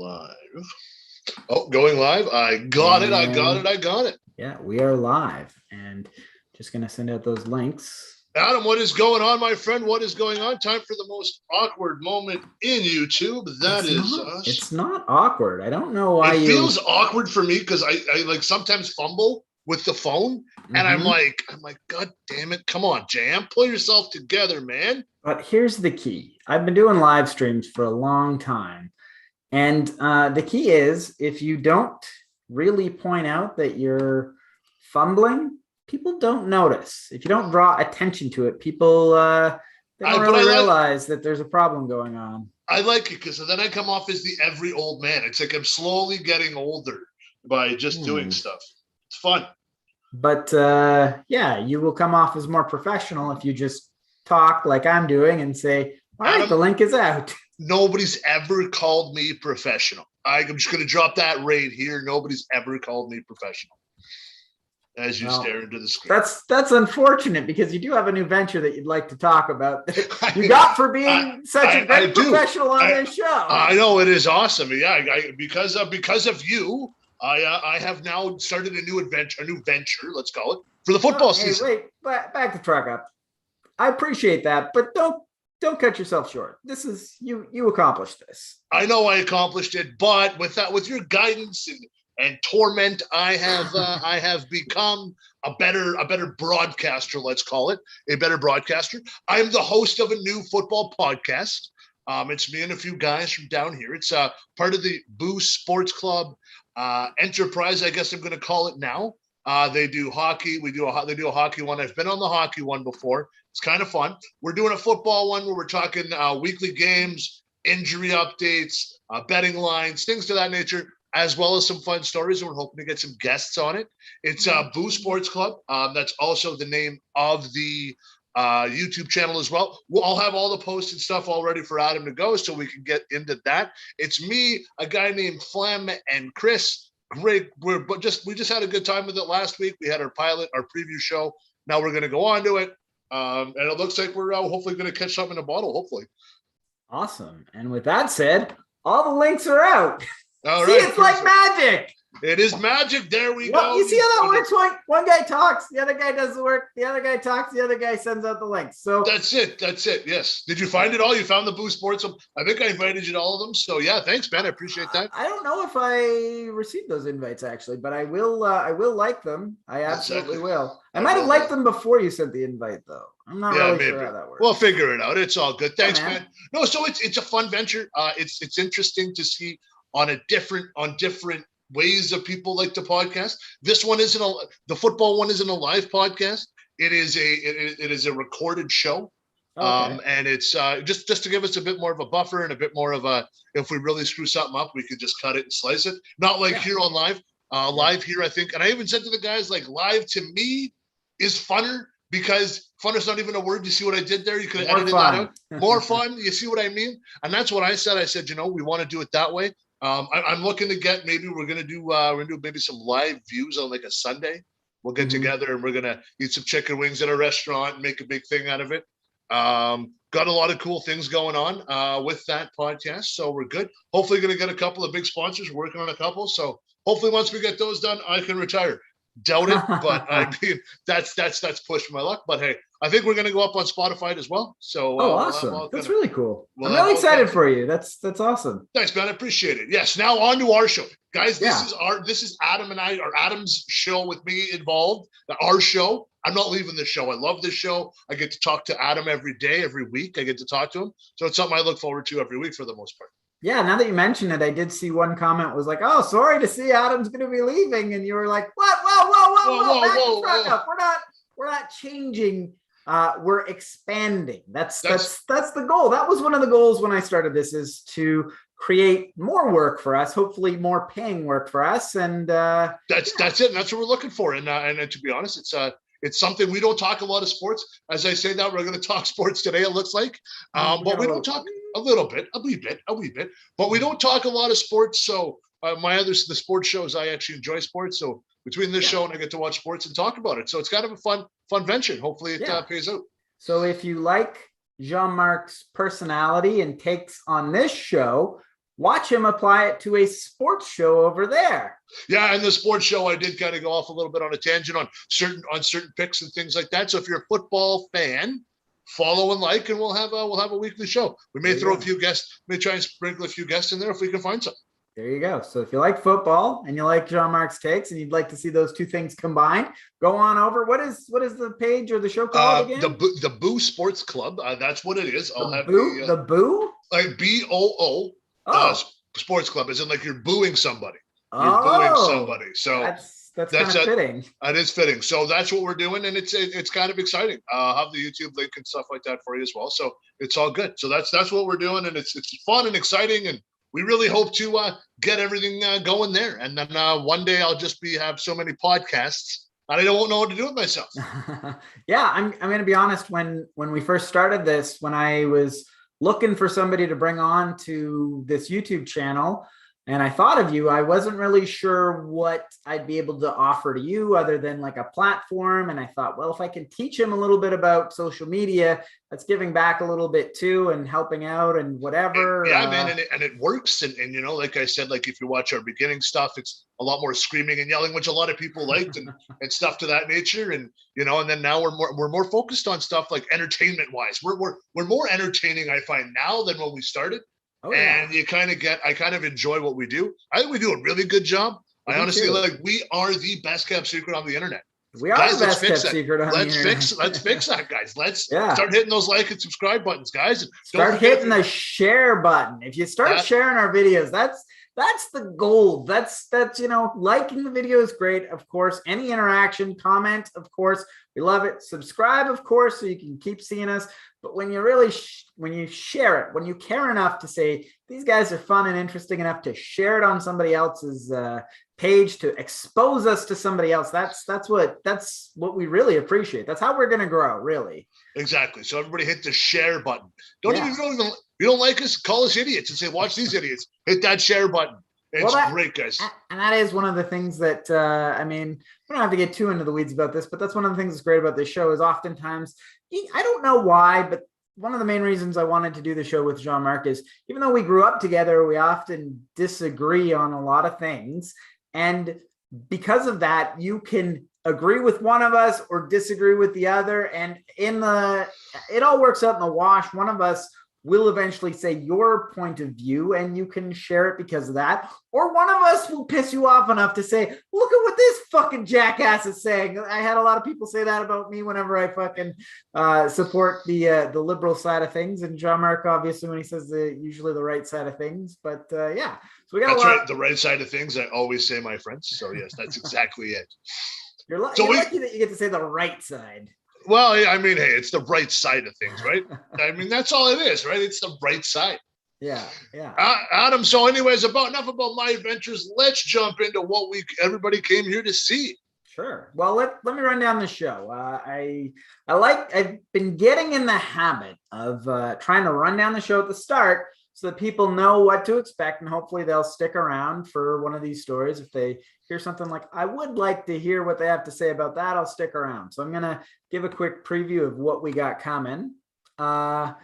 live. Oh, going live. I got it. Yeah, we are live and just going to send out those links. Adam, what is going on, my friend? What is going on? Time for the most awkward moment in YouTube. That is us. It's not awkward. I don't know why it feels awkward for me because I like sometimes fumble with the phone and I'm like, God damn it. Come on, Jam. Pull yourself together, man. But here's the key. I've been doing live streams for a long time. And the key is if you don't really point out that you're fumbling, people don't notice. If you don't draw attention to it, people they don't really realize that there's a problem going on. I like it because then I come off as the every old man. It's like I'm slowly getting older by just doing stuff. It's fun. But yeah, you will come off as more professional if you just talk like I'm doing and say, all right, the link is out. Nobody's ever called me professional. I'm just going to drop that right here. Nobody's ever called me professional. As you stare into the screen. That's unfortunate because you do have a new venture that you'd like to talk about. You got for being such a great professional on this show. I know it is awesome. Yeah, because of you, I have now started a new venture, let's call it, for the football season. Wait, back the truck up. I appreciate that, but don't cut yourself short. This is you accomplished this. I know I accomplished it, but with your guidance and torment, I have become a better broadcaster, let's call it, a better broadcaster. I'm the host of a new football podcast. It's me and a few guys from down here. It's part of the Boost Sports Club enterprise, I guess I'm going to call it now. They do hockey. They do a hockey one. I've been on the hockey one before. It's kind of fun. We're doing a football one where we're talking weekly games, injury updates, betting lines, things to that nature, as well as some fun stories. And we're hoping to get some guests on it. It's Boo Sports Club. That's also the name of the YouTube channel as well. I'll have all the posts and stuff all ready for Adam to go so we can get into that. It's me, a guy named Flem, and Chris. Great. We just had a good time with it last week. We had our pilot, our preview show. Now we're going to go on to it. And it looks like we're hopefully going to catch something in a bottle, hopefully. Awesome. And with that said, all the links are out. All See, right. it's like magic. It is magic. There we go. You see how that works? One guy talks, the other guy does the work, the other guy talks, the other guy sends out the links. So that's it. Yes. Did you find it all? You found the Boo Sports? I think I invited you to all of them. So yeah, thanks, man. I appreciate that. I don't know if I received those invites actually, but I will like them. I absolutely will. I might have liked them before you sent the invite though. I'm not really sure how that works. We'll figure it out. It's all good. Thanks, man. No, so it's a fun venture. It's interesting to see on different ways that people like to podcast. This one the football one isn't a live podcast. It is a recorded show. Okay. And it's just to give us a bit more of a buffer and a bit more of if we really screw something up, we could just cut it and slice it. Not like here on live. Live here, I think. And I even said to the guys, like, live to me is funner because fun is not even a word. You see what I did there? You could have edited that out. More fun. You see what I mean? And that's what I said. I said, we want to do it that way. I'm looking to get, maybe we're going to do maybe some live views on like a Sunday. We'll get together and we're going to eat some chicken wings at a restaurant and make a big thing out of it. Got a lot of cool things going on with that podcast. So we're good. Hopefully going to get a couple of big sponsors. We're working on a couple. So hopefully once we get those done, I can retire. Doubt it, but I mean, that's pushing my luck. But hey, I think we're going to go up on Spotify as well. So awesome! That's really cool. I'm really excited for you. That's awesome. Thanks, man. I appreciate it. Yes. Now on to our show, guys. This is Adam and I, or Adam's show with me involved. Our show. I'm not leaving this show. I love this show. I get to talk to Adam every day, every week. I get to talk to him. So it's something I look forward to every week for the most part. Yeah, now that you mention it, I did see one comment was like, "Oh, sorry to see Adam's going to be leaving," and you were like, "What? Whoa. We're not changing. We're expanding. That's the goal. That was one of the goals when I started this, is to create more work for us, hopefully more paying work for us, and that's it. And that's what we're looking for. And to be honest, it's something we don't talk a lot of sports. As I say that, we're going to talk sports today, it looks like. But we don't talk a wee bit. But we don't talk a lot of sports. So the sports shows, I actually enjoy sports. So between this show and I get to watch sports and talk about it. So it's kind of a fun venture. Hopefully it pays out. So if you like Jean-Marc's personality and takes on this show, watch him apply it to a sports show over there. Yeah, and the sports show, I did kind of go off a little bit on a tangent on certain picks and things like that. So if you're a football fan, follow and like, and we'll have a weekly show. We may throw a few guests, may try and sprinkle a few guests in there if we can find some. There you go. So if you like football and you like Jean-Marc's takes and you'd like to see those two things combined, go on over. What is the page or the show called again? The Boo Sports Club. That's what it is. I'll have the Boo? Like BOO. Sports Club, as in like you're booing somebody. You're booing somebody. So that's kind of fitting. It is fitting. So that's what we're doing, and it's kind of exciting. I'll have the YouTube link and stuff like that for you as well. So it's all good. So that's what we're doing, and it's fun and exciting, and we really hope to get everything going there. And then one day I'll just have so many podcasts, and I don't know what to do with myself. Yeah, I'm going to be honest. When we first started this, when I was looking for somebody to bring on to this YouTube channel, and I thought of you, I wasn't really sure what I'd be able to offer to you other than like a platform. And I thought, well, if I can teach him a little bit about social media, that's giving back a little bit too and helping out and whatever. Yeah, man. And it works. And, you know, like I said, like if you watch our beginning stuff, it's a lot more screaming and yelling, which a lot of people liked and stuff to that nature. And, you know, and then now we're more focused on stuff like entertainment wise. We're more entertaining, I find, now than when we started. Oh, yeah. And I kind of enjoy what we do. I think we do a really good job. I honestly like we are the best kept secret on the internet. We are the best kept secret on the internet. Let's fix that, guys. Let's start hitting those like and subscribe buttons, guys. And start hitting the share button. If you start sharing our videos, that's the gold. That's you know, liking the video is great, of course. Any interaction, comment, of course, we love it. Subscribe, of course, so you can keep seeing us. But when you really when you share it, when you care enough to say these guys are fun and interesting enough to share it on somebody else's page, to expose us to somebody else, that's what we really appreciate. That's how we're going to grow, really. Exactly. So everybody hit the share button. You don't like us, call us idiots and say, watch these idiots. Hit that share button. It's great, guys. And that is one of the things that, I mean, we don't have to get too into the weeds about this, but that's one of the things that's great about this show is oftentimes, I don't know why, but one of the main reasons I wanted to do the show with Jean-Marc is even though we grew up together, we often disagree on a lot of things. And because of that, you can agree with one of us or disagree with the other. And it all works out in the wash. One of us will eventually say your point of view and you can share it because of that. Or one of us will piss you off enough to say, look at what this fucking jackass is saying. I had a lot of people say that about me whenever I fucking support the liberal side of things. And Jean-Marc, obviously, when he says usually the right side of things. But yeah, so we got right. The right side of things, I always say, my friends. So yes, that's exactly it. You're lucky that you get to say the right side. Well, I mean, hey, it's the right side of things, right? I mean, that's all it is, right? It's the right side. Yeah, yeah. Adam, so anyways, enough about my adventures. Let's jump into what everybody came here to see. Sure. Well, let me run down the show. I've been getting in the habit of trying to run down the show at the start so that people know what to expect, and hopefully they'll stick around for one of these stories. If they hear something like, I would like to hear what they have to say about that, I'll stick around. So I'm going to give a quick preview of what we got coming. And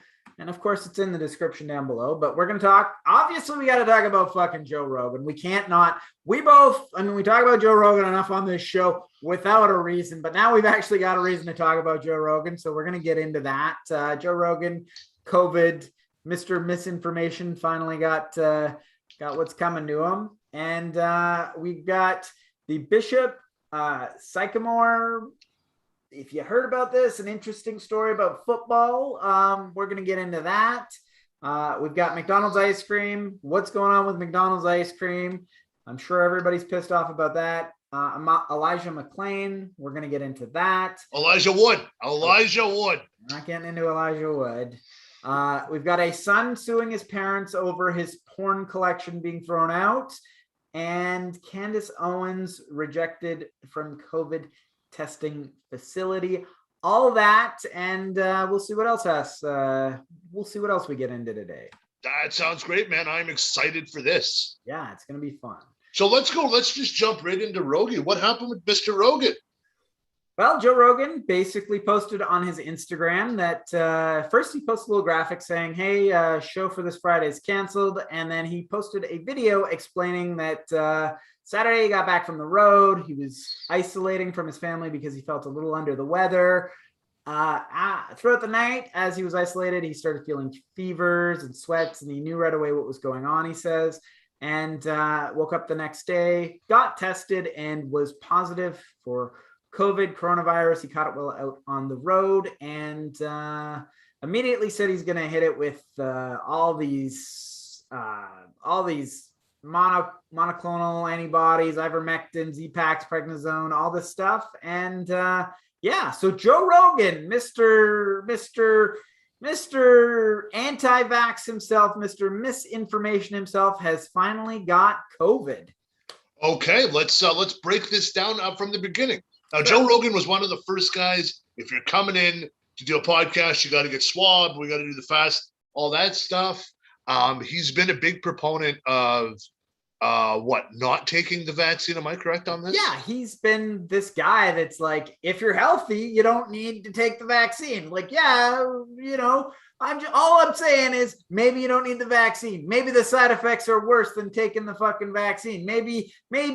of course, it's in the description down below, but we're going to talk. Obviously, we got to talk about fucking Joe Rogan. We can't not. We talk about Joe Rogan enough on this show without a reason, but now we've actually got a reason to talk about Joe Rogan. So we're going to get into that. Joe Rogan, COVID, Mr. Misinformation finally got what's coming to him. And we've got the Bishop Sycamore. If you heard about this, an interesting story about football. We're going to get into that. We've got McDonald's ice cream. What's going on with McDonald's ice cream? I'm sure everybody's pissed off about that. Elijah McClain. We're going to get into that. Elijah Wood. Not getting into Elijah Wood. We've got a son suing his parents over his porn collection being thrown out, and Candace Owens rejected from COVID testing facility. All that, and we'll see what else we get into today. That sounds great, man. I'm excited for this. Yeah, it's gonna be fun. So let's go. Let's just jump right into Rogan. What happened with Mr. Rogan? Well, Joe Rogan basically posted on his Instagram that first he posted a little graphic saying, hey, show for this Friday is canceled. And then he posted a video explaining that Saturday he got back from the road. He was isolating from his family because he felt a little under the weather. Throughout the night, as he was isolated, he started feeling fevers and sweats, and he knew right away what was going on, he says. And woke up the next day, got tested, and was positive for COVID, coronavirus. He caught it while out on the road, and immediately said he's going to hit it with all these monoclonal antibodies, ivermectin, Z-Pax, prednisone, all this stuff. And so Joe Rogan, Mr. Anti-Vax himself, Mr. Misinformation himself, has finally got COVID. Okay, let's break this down from the beginning. Now, Joe Rogan was one of the first guys. If you're coming in to do a podcast, you got to get swabbed. We got to do the fast, all that stuff. He's been a big proponent of not taking the vaccine. Am I correct on this? Yeah, he's been this guy that's like, if you're healthy, you don't need to take the vaccine. Like, yeah, all I'm saying is maybe you don't need the vaccine. Maybe the side effects are worse than taking the fucking vaccine. Maybe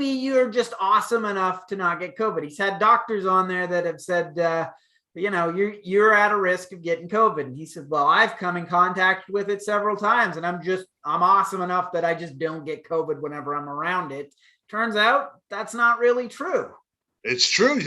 you're just awesome enough to not get COVID. He's had doctors on there that have said, you're at a risk of getting COVID. And he said, well, I've come in contact with it several times, and I'm awesome enough that I just don't get COVID whenever I'm around it. Turns out that's not really true. It's true.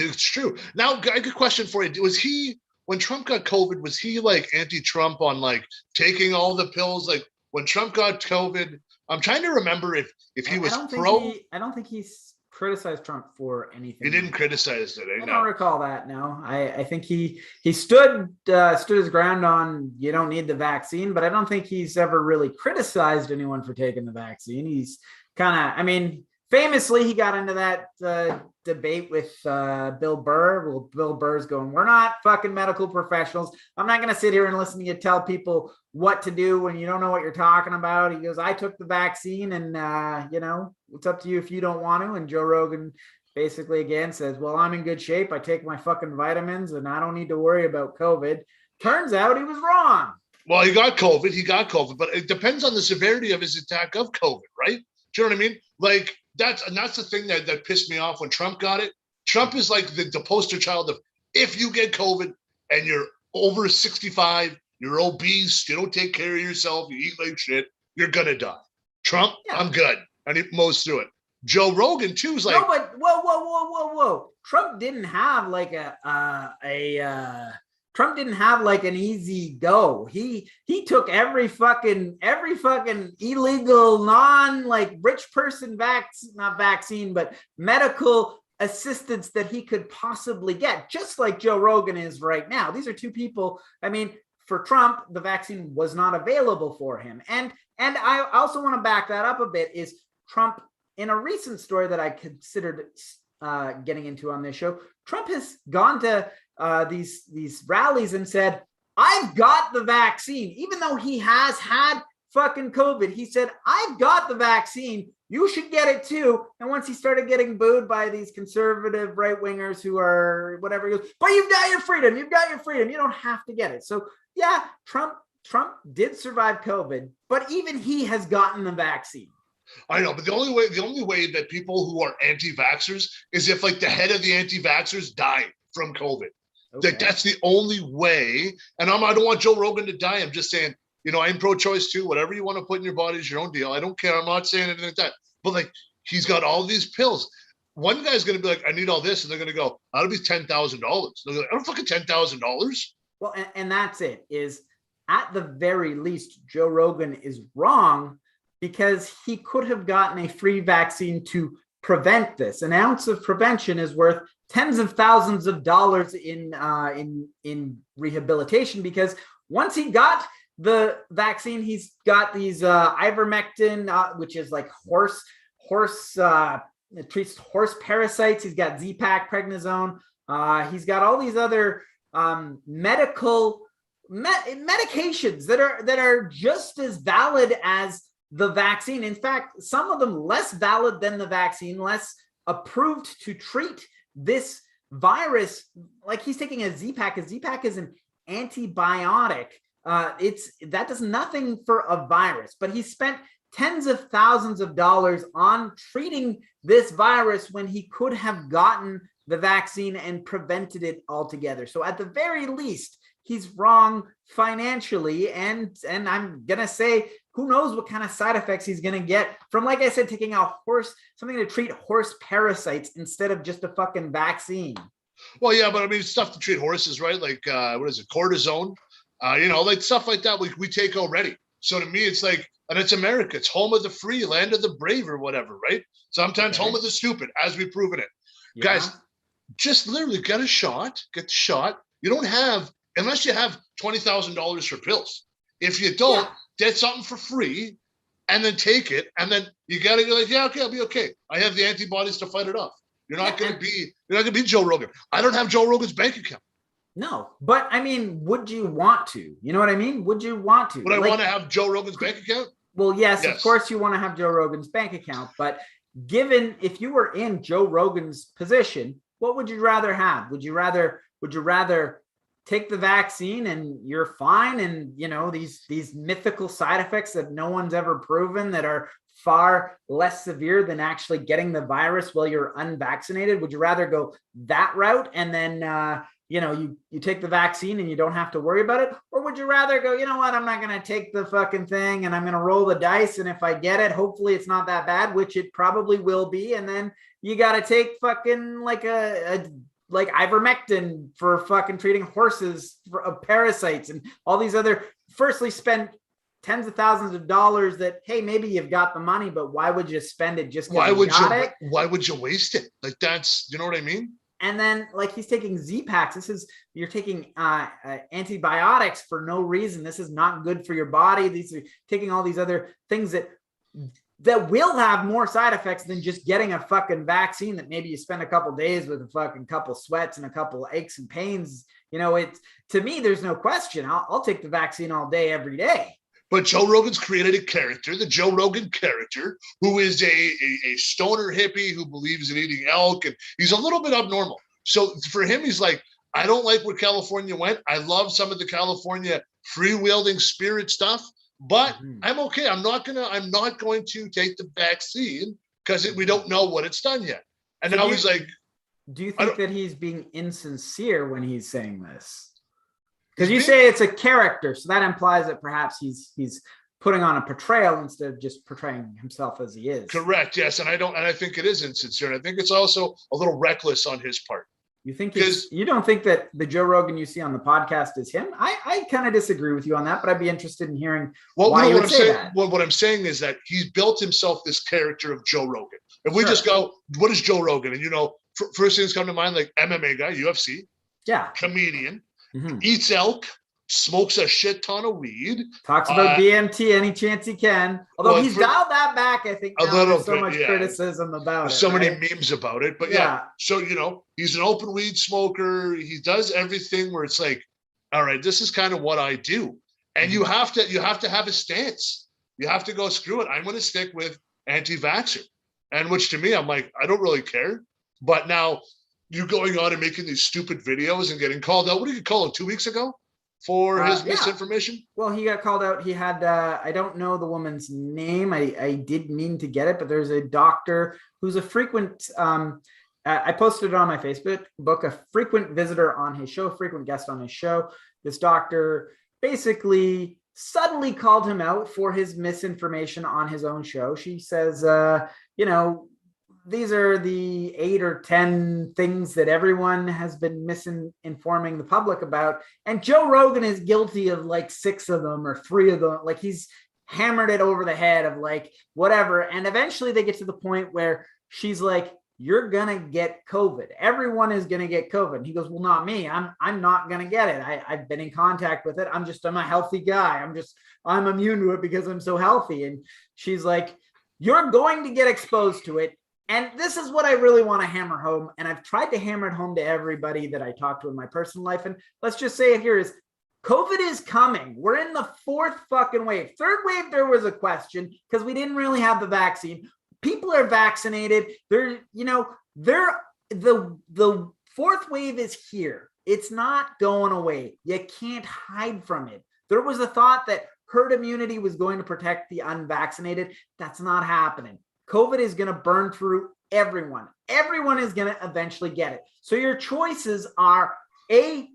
Now, I got a question for you. Was he, when Trump got COVID, was he like anti-Trump on like taking all the pills? Like when Trump got COVID, I'm trying to remember if he was pro. I don't think he's criticized Trump for anything. He didn't criticize it. I don't recall that. No, I think he stood his ground on you don't need the vaccine, but I don't think he's ever really criticized anyone for taking the vaccine. He's famously he got into that debate with Bill Burr. Well, Bill Burr's going, we're not fucking medical professionals. I'm not going to sit here and listen to you tell people what to do when you don't know what you're talking about. He goes, I took the vaccine, and it's up to you if you don't want to. And Joe Rogan basically again says, well, I'm in good shape. I take my fucking vitamins and I don't need to worry about COVID. Turns out he was wrong. Well, he got COVID, but it depends on the severity of his attack of COVID, right? Do you know what I mean? Like that's the thing that pissed me off when Trump got it. Trump is like the poster child of, if you get COVID and you're over 65, you're obese, you don't take care of yourself, you eat like shit, you're gonna die. Trump, yeah. I'm good. And he mows through it. Joe Rogan too is like, no, but whoa. Trump didn't have like Trump didn't have like an easy go. He took every fucking illegal rich person not vaccine, but medical assistance that he could possibly get, just like Joe Rogan is right now. These are two people. I mean, for Trump, the vaccine was not available for him. And I also want to back that up a bit is Trump, in a recent story that I considered getting into on this show, Trump has gone to these rallies and said, I've got the vaccine. Even though he has had fucking COVID, he said, I've got the vaccine. You should get it too. And once he started getting booed by these conservative right-wingers who are whatever, he goes, but you've got your freedom. You've got your freedom. You don't have to get it. So yeah, Trump did survive COVID, but even he has gotten the vaccine. I know, but the only way that people who are anti-vaxxers is if like the head of the anti-vaxxers died from COVID. Okay. Like that's the only way. And I don't want Joe Rogan to die. I'm just saying, I'm pro-choice too. Whatever you want to put in your body is your own deal. I don't care. I'm not saying anything like that. But like, he's got all these pills. One guy's going to be like, I need all this. And they're going to go, that'll be $10,000. They're like, I don't fucking $10,000. Well, and that's it, is at the very least, Joe Rogan is wrong because he could have gotten a free vaccine to prevent this. An ounce of prevention is worth tens of thousands of dollars in rehabilitation, because once he got the vaccine, he's got these ivermectin, which is like it treats horse parasites. He's got Z-Pack, prednisone. He's got all these other medications that are just as valid as the vaccine. In fact, some of them less valid than the vaccine, less approved to treat this virus, like he's taking a Z-Pak. A Z-Pak is an antibiotic. That does nothing for a virus, but he spent tens of thousands of dollars on treating this virus when he could have gotten the vaccine and prevented it altogether. So at the very least, he's wrong financially. And I'm going to say, who knows what kind of side effects he's going to get from, like I said, taking something to treat horse parasites instead of just a fucking vaccine. Well, yeah, but I mean, stuff to treat horses, right? Like, what is it? Cortisone, like stuff like that we take already. So to me, it's like, and it's America. It's home of the free, land of the brave, or whatever, right? Sometimes home of the stupid, as we've proven it. Yeah. Guys, just literally get the shot. You don't have, unless you have $20,000 for pills. If you don't, get something for free and then take it. And then you got to be like, yeah, okay, I'll be okay. I have the antibodies to fight it off. You're not going to be Joe Rogan. I don't have Joe Rogan's bank account. No, but I mean, would you want to? You know what I mean? Would you want to? Would I want to have Joe Rogan's bank account? Well, yes, of course you want to have Joe Rogan's bank account. But given if you were in Joe Rogan's position, what would you rather have? Would you rather take the vaccine and you're fine, and these mythical side effects that no one's ever proven that are far less severe than actually getting the virus while you're unvaccinated? Would you rather go that route and then you take the vaccine and you don't have to worry about it? Or would you rather go, you know what, I'm not going to take the fucking thing and I'm going to roll the dice, and if I get it, hopefully it's not that bad, which it probably will be, and then you got to take fucking like like ivermectin for fucking treating horses of parasites and all these other, firstly spend tens of thousands of dollars that, hey, maybe you've got the money, but why would you spend it just why would you waste it? Like, that's, you know what I mean? And then, like, he's taking Z-Paks. You're taking antibiotics for no reason. This is not good for your body. These are taking all these other things that will have more side effects than just getting a fucking vaccine that maybe you spend a couple days with a fucking couple sweats and a couple aches and pains. It's, to me, there's no question. I'll take the vaccine all day, every day. But Joe Rogan's created a character, the Joe Rogan character, who is a stoner hippie who believes in eating elk, and he's a little bit abnormal. So for him, he's like, I don't like where California went. I love some of the California freewheeling spirit stuff, but I'm okay. I'm not going to take the vaccine because we don't know what it's done yet. And so now he's like, do you think that he's being insincere when he's saying this? Because you say it's a character, so that implies that perhaps he's putting on a portrayal instead of just portraying himself as he is. Kind yes, and I think it is insincere. And I think it's also a little reckless on his part. You think you don't think that the Joe Rogan you see on the podcast is him? I kind of disagree with you on that, but I'd be interested in hearing why you would say that. Well, what I'm saying is that he's built himself this character of Joe Rogan. If we just go, what is Joe Rogan? And first things come to mind, like MMA guy, UFC, comedian. Eats elk, smokes a shit ton of weed. Talks about DMT any chance he can. Although he's dialed that back, I think. Now there's so much criticism about it. So many memes about it. But so, he's an open weed smoker. He does everything where it's like, all right, this is kind of what I do. And you have to have a stance. You have to go, screw it. I'm going to stick with anti-vaxxer. And which to me, I'm like, I don't really care. But now, you going on and making these stupid videos and getting called out. What did you call him 2 weeks ago for his misinformation? Well, he got called out. He had, I don't know the woman's name. I did mean to get it, but there's a doctor who's a frequent, I posted it on my Facebook book, a frequent visitor on his show, frequent guest on his show. This doctor basically suddenly called him out for his misinformation on his own show. She says, these are the 8 or 10 things that everyone has been misinforming the public about. And Joe Rogan is guilty of like 6 of them or 3 of them. Like, he's hammered it over the head of like whatever. And eventually they get to the point where she's like, you're going to get COVID. Everyone is going to get COVID. And he goes, well, not me. I'm not going to get it. I've been in contact with it. I'm a healthy guy. I'm immune to it because I'm so healthy. And she's like, you're going to get exposed to it. And this is what I really want to hammer home. And I've tried to hammer it home to everybody that I talk to in my personal life. And let's just say it here is COVID is coming. We're in the 4th fucking wave. 3rd wave, there was a question because we didn't really have the vaccine. People are vaccinated. The Fourth wave is here. It's not going away. You can't hide from it. There was a thought that herd immunity was going to protect the unvaccinated. That's not happening. COVID is going to burn through everyone. Everyone is going to eventually get it. So your choices are A,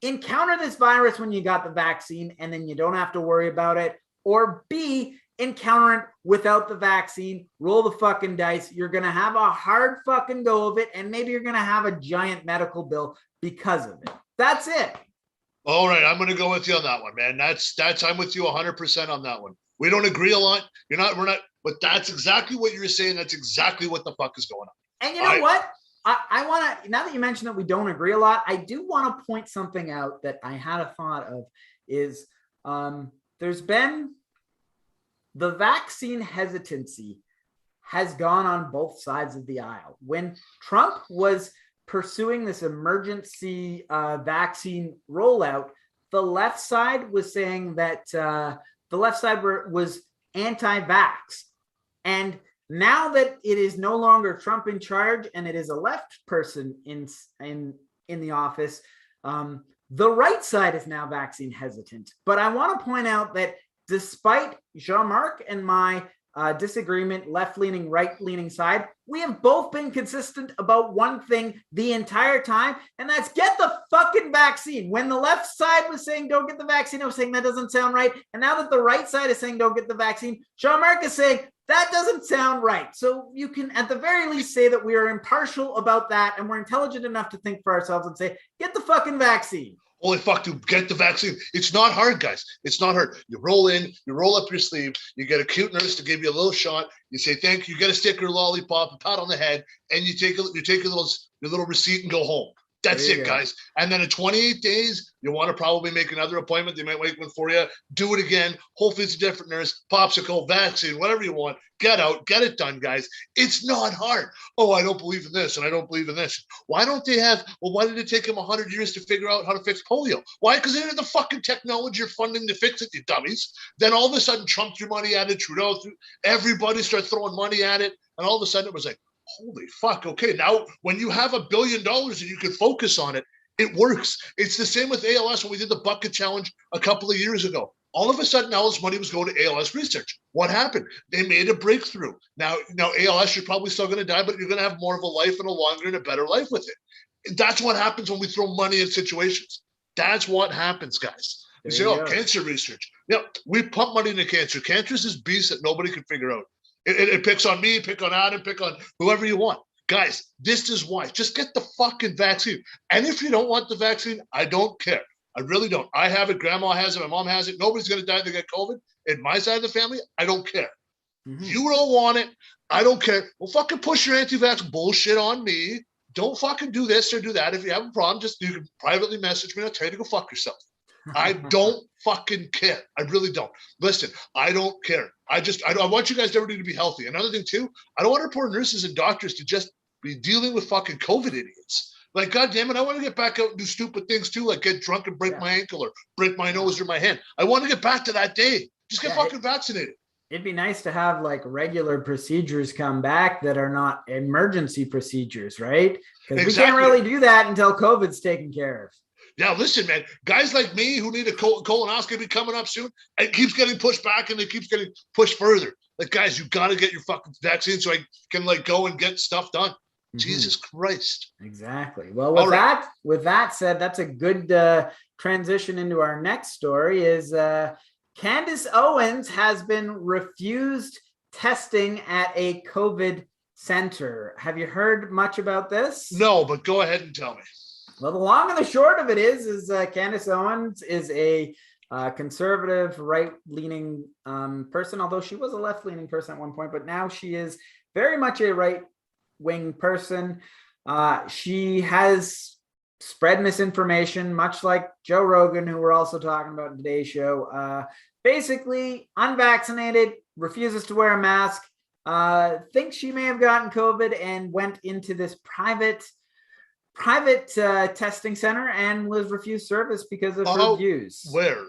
encounter this virus when you got the vaccine and then you don't have to worry about it, or B, encounter it without the vaccine, roll the fucking dice. You're going to have a hard fucking go of it, and maybe you're going to have a giant medical bill because of it. That's it. All right, I'm going to go with you on that one, man. That's I'm with you 100% on that one. We don't agree a lot. We're not, but that's exactly what you're saying. That's exactly what the fuck is going on. And you know what? I want to, now that you mentioned that we don't agree a lot, I do want to point something out that I had a thought of is there's been the vaccine hesitancy has gone on both sides of the aisle. When Trump was pursuing this emergency vaccine rollout, the left side was saying that was anti-vax. And now that it is no longer Trump in charge and it is a left person in the office, the right side is now vaccine hesitant. But I want to point out that despite Jean-Marc and my disagreement, left-leaning, right-leaning side, we have both been consistent about one thing the entire time, and that's get the fucking vaccine. When the left side was saying don't get the vaccine, I was saying that doesn't sound right. And now that the right side is saying don't get the vaccine, Jean-Marc is saying that doesn't sound right. So you can at the very least say that we are impartial about that, and we're intelligent enough to think for ourselves and say, get the fucking vaccine. Holy fuck, dude, get the vaccine. It's not hard, guys. It's not hard. You roll in, you roll up your sleeve, you get a cute nurse to give you a little shot. You say thank you, you get a sticker, lollipop, a pat on the head, and you take your little receipt and go home. That's it, guys. And then in 28 days, you want to probably make another appointment. They might wait one for you. Do it again. Hopefully it's a different nurse, popsicle, vaccine, whatever you want. Get out, get it done, guys. It's not hard. Oh, I don't believe in this and I don't believe in this. Why did it take them 100 years to figure out how to fix polio? Why? Because they didn't have the fucking technology or funding to fix it, you dummies. Then all of a sudden, Trump threw money at it, Trudeau threw, everybody started throwing money at it. And all of a sudden it was like, holy fuck. Okay, now when you have $1 billion and you can focus on it, it works. It's the same with ALS when we did the bucket challenge a couple of years ago. All of a sudden, all this money was going to ALS research. What happened? They made a breakthrough. Now ALS, you're probably still going to die, but you're going to have more of a life and a longer and a better life with it. That's what happens when we throw money at situations. That's what happens, guys. You say, oh, cancer research. Yeah, we pump money into cancer. Cancer is this beast that nobody can figure out. It picks on me, pick on Adam, pick on whoever you want. Guys, this is why. Just get the fucking vaccine. And if you don't want the vaccine, I don't care. I really don't. I have it. Grandma has it. My mom has it. Nobody's going to die if they get COVID. In my side of the family, I don't care. Mm-hmm. You don't want it. I don't care. Well, fucking push your anti-vax bullshit on me. Don't fucking do this or do that. If you have a problem, you can privately message me. I'll tell you to go fuck yourself. I don't fucking care. I really don't. Listen, I don't care. I want you guys everybody to be healthy. Another thing too, I don't want our poor nurses and doctors to just be dealing with fucking COVID idiots. Like, God damn it, I want to get back out and do stupid things too, like get drunk and break my ankle or break my nose or my hand. I want to get back to that day. Just get fucking vaccinated. It'd be nice to have like regular procedures come back that are not emergency procedures, right? Because we can't really do that until COVID's taken care of. Yeah, listen, man, guys like me who need a colonoscopy coming up soon, it keeps getting pushed back and it keeps getting pushed further. Like, guys, you got to get your fucking vaccine so I can like go and get stuff done. Mm-hmm. Jesus Christ. Exactly. Well, with that said, that's a good transition into our next story is Candace Owens has been refused testing at a COVID center. Have you heard much about this? No, but go ahead and tell me. Well, the long and the short of it is Candace Owens is a conservative, right-leaning person, although she was a left-leaning person at one point, but now she is very much a right-wing person. She has spread misinformation, much like Joe Rogan, who we're also talking about in today's show. Basically, unvaccinated, refuses to wear a mask, thinks she may have gotten COVID and went into this private testing center and was refused service because of her views. Where?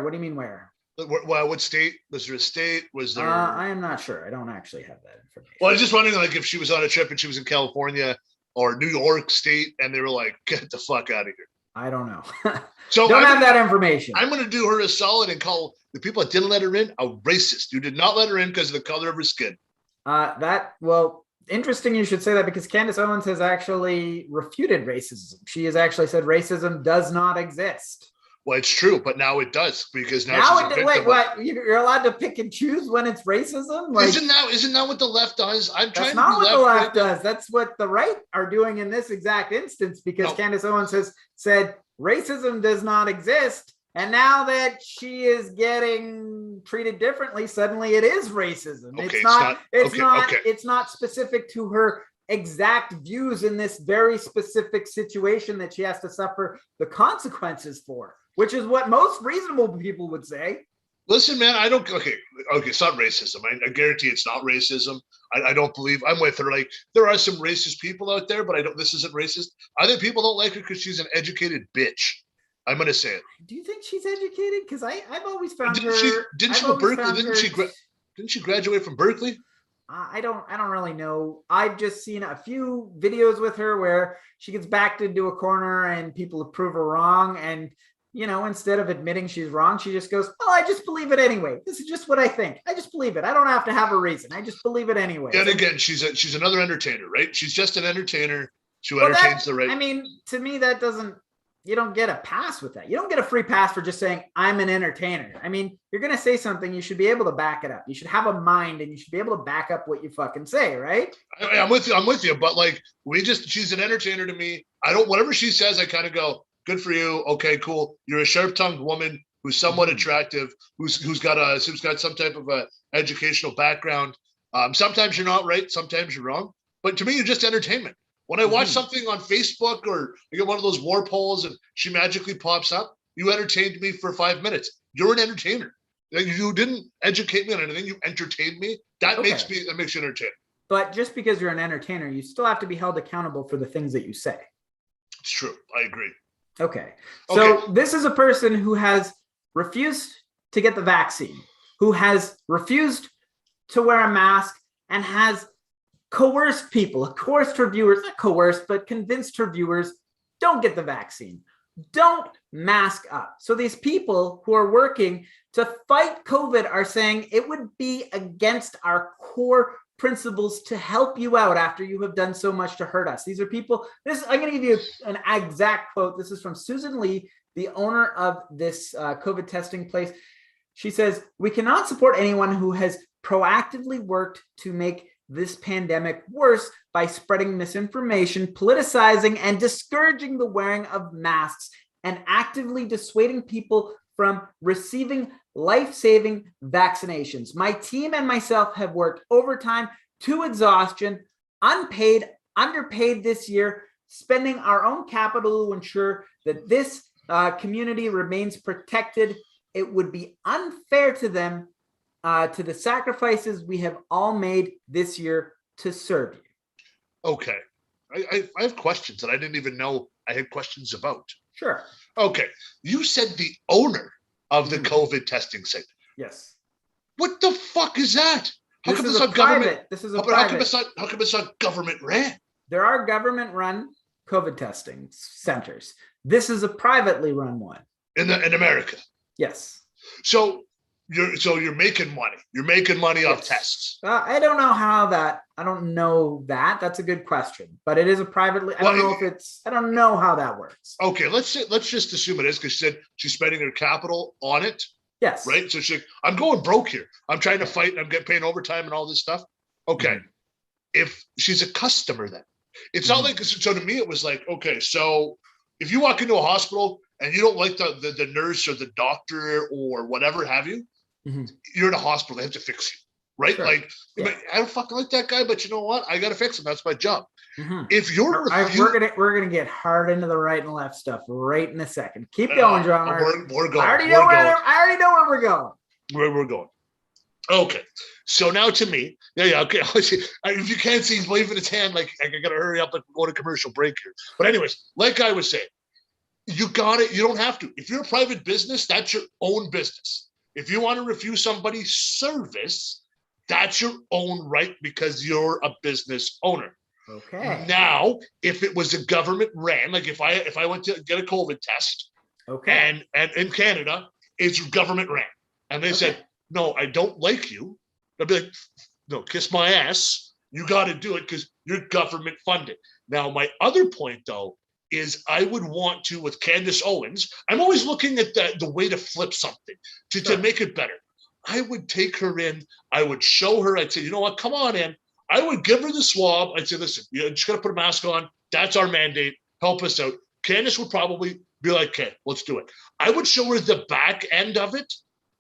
What do you mean where? Well, what state? Was there a state? Was there? I am not sure. I don't actually have that information. Well, I was just wondering, like, if she was on a trip and she was in California or New York State, and they were like, "Get the fuck out of here." I don't know. So don't have that information. I'm going to do her a solid and call the people that didn't let her in a racist. You did not let her in because of the color of her skin. Interesting you should say that, because Candace Owens has actually refuted racism. She has actually said racism does not exist. Well, it's true, but now it does, because now she's a wait, what? You're allowed to pick and choose when it's racism? Like, isn't that what the left does? That's not what the left does. That's what the right are doing in this exact instance, because Candace Owens has said racism does not exist. And now that she is getting treated differently, suddenly it is racism. Okay, it's not specific to her exact views in this very specific situation that she has to suffer the consequences for, which is what most reasonable people would say. Listen, man, okay, it's not racism. I guarantee it's not racism. I don't believe, I'm with her. Like, there are some racist people out there, but this isn't racist. I think people don't like her because she's an educated bitch. I'm going to say it. Do you think she's educated? Because I've always found Didn't she go to Berkeley? Didn't she graduate from Berkeley? I don't really know. I've just seen a few videos with her where she gets backed into a corner and people prove her wrong. And, instead of admitting she's wrong, she just goes, "Oh, I just believe it anyway. This is just what I think. I just believe it. I don't have to have a reason. I just believe it anyway." And again, she's another entertainer, right? She's just an entertainer. She entertains the right. I mean, to me, that doesn't. You don't get a pass with that. You don't get a free pass for just saying, "I'm an entertainer." I mean, you're going to say something, you should be able to back it up. You should have a mind and you should be able to back up what you fucking say, right? I'm with you. But like, she's an entertainer to me. Whatever she says, I kind of go, good for you. Okay, cool. You're a sharp-tongued woman who's somewhat attractive, who's got some type of a educational background. Sometimes you're not right. Sometimes you're wrong. But to me, you're just entertainment. When I watch something on Facebook or I get one of those war polls and she magically pops up, you entertained me for 5 minutes. You're an entertainer. You didn't educate me on anything. You entertained me. That makes you an entertainer. But just because you're an entertainer, you still have to be held accountable for the things that you say. It's true. I agree. Okay. So this is a person who has refused to get the vaccine, who has refused to wear a mask, and has coerced her viewers, not coerced, but convinced her viewers, don't get the vaccine, don't mask up. So these people who are working to fight COVID are saying it would be against our core principles to help you out after you have done so much to hurt us. These are people, I'm going to give you an exact quote. This is from Susan Lee, the owner of this COVID testing place. She says, "We cannot support anyone who has proactively worked to make this pandemic worse by spreading misinformation, politicizing, and discouraging the wearing of masks, and actively dissuading people from receiving life-saving vaccinations. My team and myself have worked overtime to exhaustion, unpaid, underpaid this year, spending our own capital to ensure that this community remains protected. It would be unfair to them, to the sacrifices we have all made this year to serve you." Okay. I have questions that I didn't even know I had questions about. Sure. Okay. You said the owner of the COVID testing site. Yes. What the fuck is that? How come it's not government? How come it's not government ran? There are government run COVID testing centers. This is a privately run one. In America. Yes. So you're making money. You're making money off tests. I don't know that. That's a good question. But it is a privately. I don't know how that works. Okay, let's just assume it is, because she said she's spending her capital on it. Yes. Right. So she's like, I'm going broke here. I'm trying to fight. And I'm getting paid overtime and all this stuff. Okay. If she's a customer, then it's not like, so to me it was like, okay, so if you walk into a hospital and you don't like the nurse or the doctor or whatever have you, you're in a hospital, they have to fix you, right? Sure. Like, I don't fucking like that guy, but you know what? I got to fix him. That's my job. If you're we're gonna get hard into the right and left stuff right in a second. Keep going, John. We're going. I already know where we're going. Where we're going. Okay. So now to me, okay. If you can't see, he's waving his hand like I gotta hurry up and go to commercial break here. But anyways, like I was saying, you got it. You don't have to. If you're a private business, that's your own business. If you want to refuse somebody's service, that's your own right because you're a business owner. Okay. Now, if it was a government ran, like if I went to get a COVID test, okay, and in Canada, it's government ran, and they said, no, I don't like you, I'd be like, no, kiss my ass. You got to do it because you're government funded. Now, my other point though is I would want to, with Candace Owens, I'm always looking at the way to flip something to make it better. I would take her in. I would show her. I'd say, you know what? Come on in. I would give her the swab. I'd say, listen, you just got to put a mask on. That's our mandate. Help us out. Candace would probably be like, okay, let's do it. I would show her the back end of it.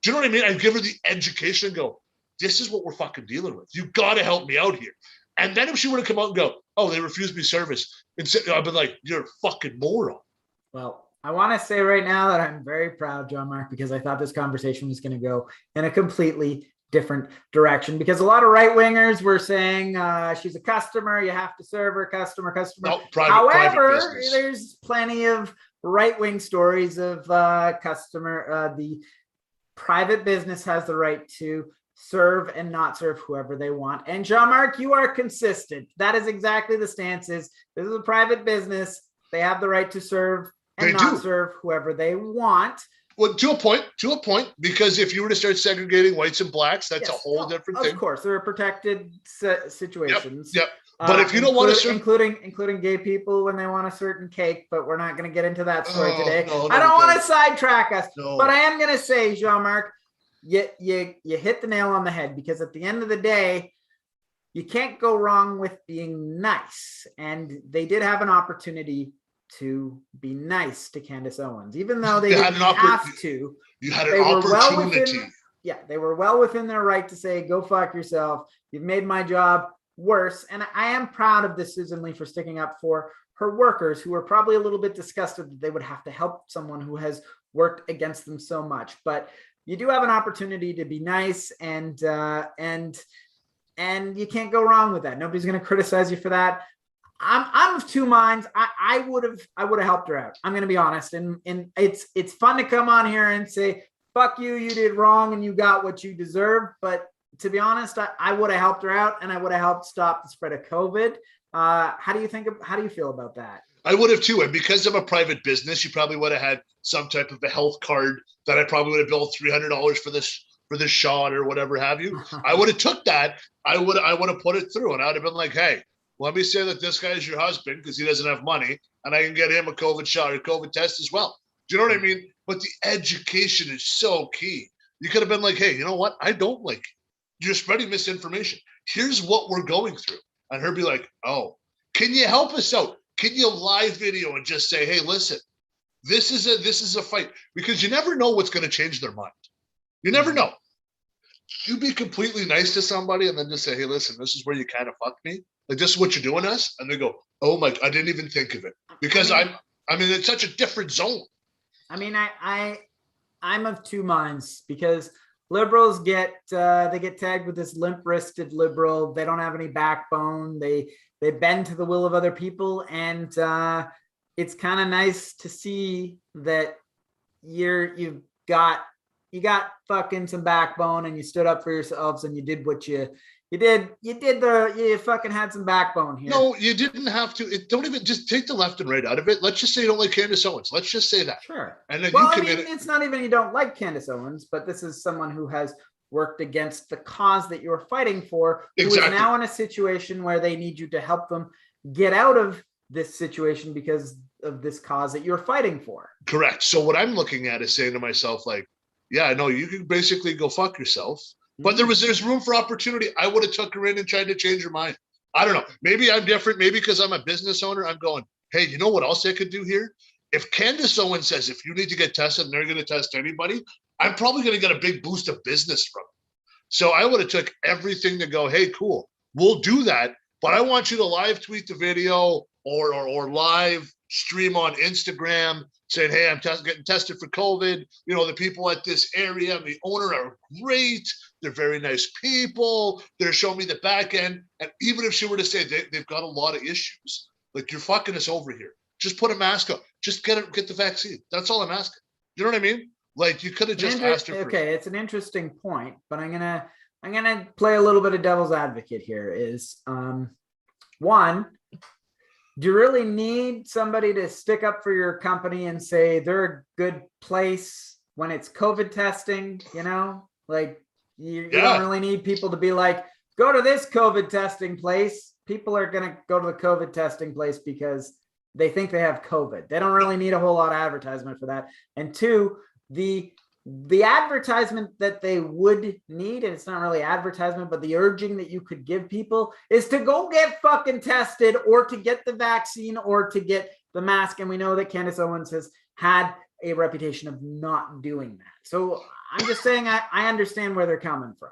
Do you know what I mean? I'd give her the education and go, this is what we're fucking dealing with. You got to help me out here. And then if she were to come out and go, oh, they refused me service, I'd be like, you're a fucking moron. Well, I want to say right now that I'm very proud, John Mark, because I thought this conversation was going to go in a completely different direction, because a lot of right-wingers were saying she's a customer, you have to serve her, customer. No, However, there's plenty of right-wing stories of the private business has the right to serve and not serve whoever they want. And Jean-Marc, you are consistent. That is exactly the stance. This is a private business. They have the right to serve and not serve whoever they want. Well, to a point, because if you were to start segregating whites and blacks, that's a whole different thing. Of course, there are protected situations. Yep. But if you don't want to serve, including gay people when they want a certain cake, but we're not going to get into that story today. I don't want to sidetrack us, but I am going to say, Jean-Marc, you hit the nail on the head, because at the end of the day, you can't go wrong with being nice. And they did have an opportunity to be nice to Candace Owens, even though they didn't have to. You had an opportunity. They were well within their right to say, go fuck yourself. You've made my job worse. And I am proud of this Susan Lee for sticking up for her workers, who are probably a little bit disgusted that they would have to help someone who has worked against them so much. But you do have an opportunity to be nice, and you can't go wrong with that. Nobody's going to criticize you for that. I'm of two minds. I would have helped her out. I'm going to be honest. And it's fun to come on here and say, fuck you, you did wrong and you got what you deserve. But to be honest, I would have helped her out, and I would have helped stop the spread of COVID. How do you feel about that? I would have too. And because I'm a private business, you probably would have had some type of a health card that I probably would have billed $300 for this shot or whatever have you. I would have took that. I would have put it through, and I would have been like, hey, let me say that this guy is your husband because he doesn't have money, and I can get him a COVID shot or COVID test as well. Do you know what I mean? But the education is so key. You could have been like, hey, you know what? I don't like you. You're spreading misinformation. Here's what we're going through. And her be like, oh, can you help us out? Can you live video and just say, hey, listen, this is a fight? Because you never know what's going to change their mind. You never know. You be completely nice to somebody and then just say, hey, listen, this is where you kind of fucked me. Like, this is what you're doing to us. And they go, oh my, I didn't even think of it. Because I mean, it's such a different zone. I mean, I'm of two minds, because liberals get tagged with this limp-wristed liberal. They don't have any backbone. They bend to the will of other people. And it's kind of nice to see that you got fucking some backbone, and you stood up for yourselves, and you did what you fucking had some backbone here. No, you didn't have to. Don't even just take the left and right out of it. Let's just say you don't like Candace Owens. Let's just say that. Sure. And then it's not even you don't like Candace Owens, but this is someone who has worked against the cause that you're fighting for, who is now in a situation where they need you to help them get out of this situation because of this cause that you're fighting for. Correct. So what I'm looking at is saying to myself, like, yeah, no, you can basically go fuck yourself. But there's room for opportunity. I would have took her in and tried to change her mind. I don't know. Maybe I'm different. Maybe because I'm a business owner, I'm going, hey, you know what else I could do here? If Candace Owens says, if you need to get tested and they're going to test anybody, I'm probably going to get a big boost of business from it. So I would have took everything to go, hey, cool, we'll do that. But I want you to live tweet the video or live stream on Instagram saying, hey, I'm getting tested for COVID. You know, the people at this area and the owner are great. They're very nice people. They're showing me the back end. And even if she were to say they've got a lot of issues, like, you're fucking us over here. Just put a mask on. Just get the vaccine. That's all I'm asking. You know what I mean? Like, you could have just asked her. Okay, it's an interesting point, but I'm gonna play a little bit of devil's advocate here. Is one, do you really need somebody to stick up for your company and say they're a good place when it's COVID testing? You know, like you don't really need people to be like, go to this COVID testing place. People are going to go to the COVID testing place because they think they have COVID. They don't really need a whole lot of advertisement for that. And two, the advertisement that they would need, and it's not really advertisement, but the urging that you could give people is to go get fucking tested or to get the vaccine or to get the mask. And we know that Candace Owens has had a reputation of not doing that. So I'm just saying I understand where they're coming from.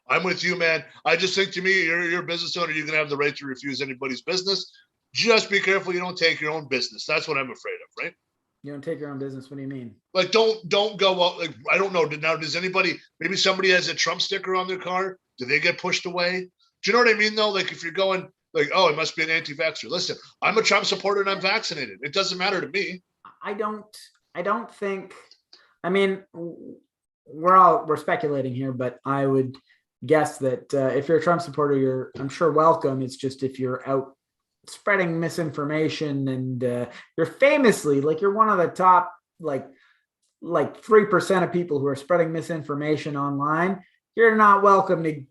I'm with you, man. I just think, to me, you're a business owner. You're going to have the right to refuse anybody's business. Just be careful you don't take your own business. That's what I'm afraid of, right? You don't take your own business. What do you mean? Like, don't go out. Like, I don't know. Now, does anybody, maybe somebody has a Trump sticker on their car? Do they get pushed away? Do you know what I mean, though? Like, if you're going, like, oh, it must be an anti-vaxxer. Listen, I'm a Trump supporter and I'm vaccinated. It doesn't matter to me. I don't think, I mean, we're speculating here, but I would guess that if you're a Trump supporter, you're, I'm sure, welcome. It's just if you're out spreading misinformation and you're famously, like, you're one of the top like 3% of people who are spreading misinformation online, you're not welcome to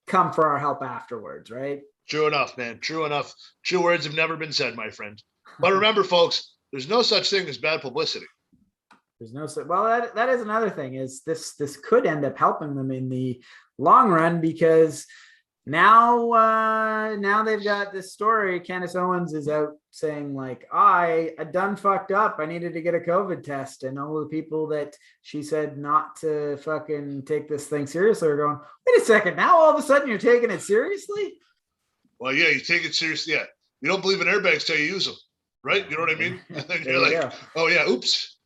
come for our help afterwards, right? True enough, man. True enough. True words have never been said, my friend. But remember, folks, there's no such thing as bad publicity. There's no, well, that is another thing, is this could end up helping them in the long run, because now they've got this story. Candace Owens is out saying, like, I done fucked up. I needed to get a COVID test. And all the people that she said not to fucking take this thing seriously are going, wait a second, now all of a sudden you're taking it seriously? Well, yeah, you take it seriously. Yeah. You don't believe in airbags till you use them, right? You know what I mean? And then you're like, oh yeah, oops.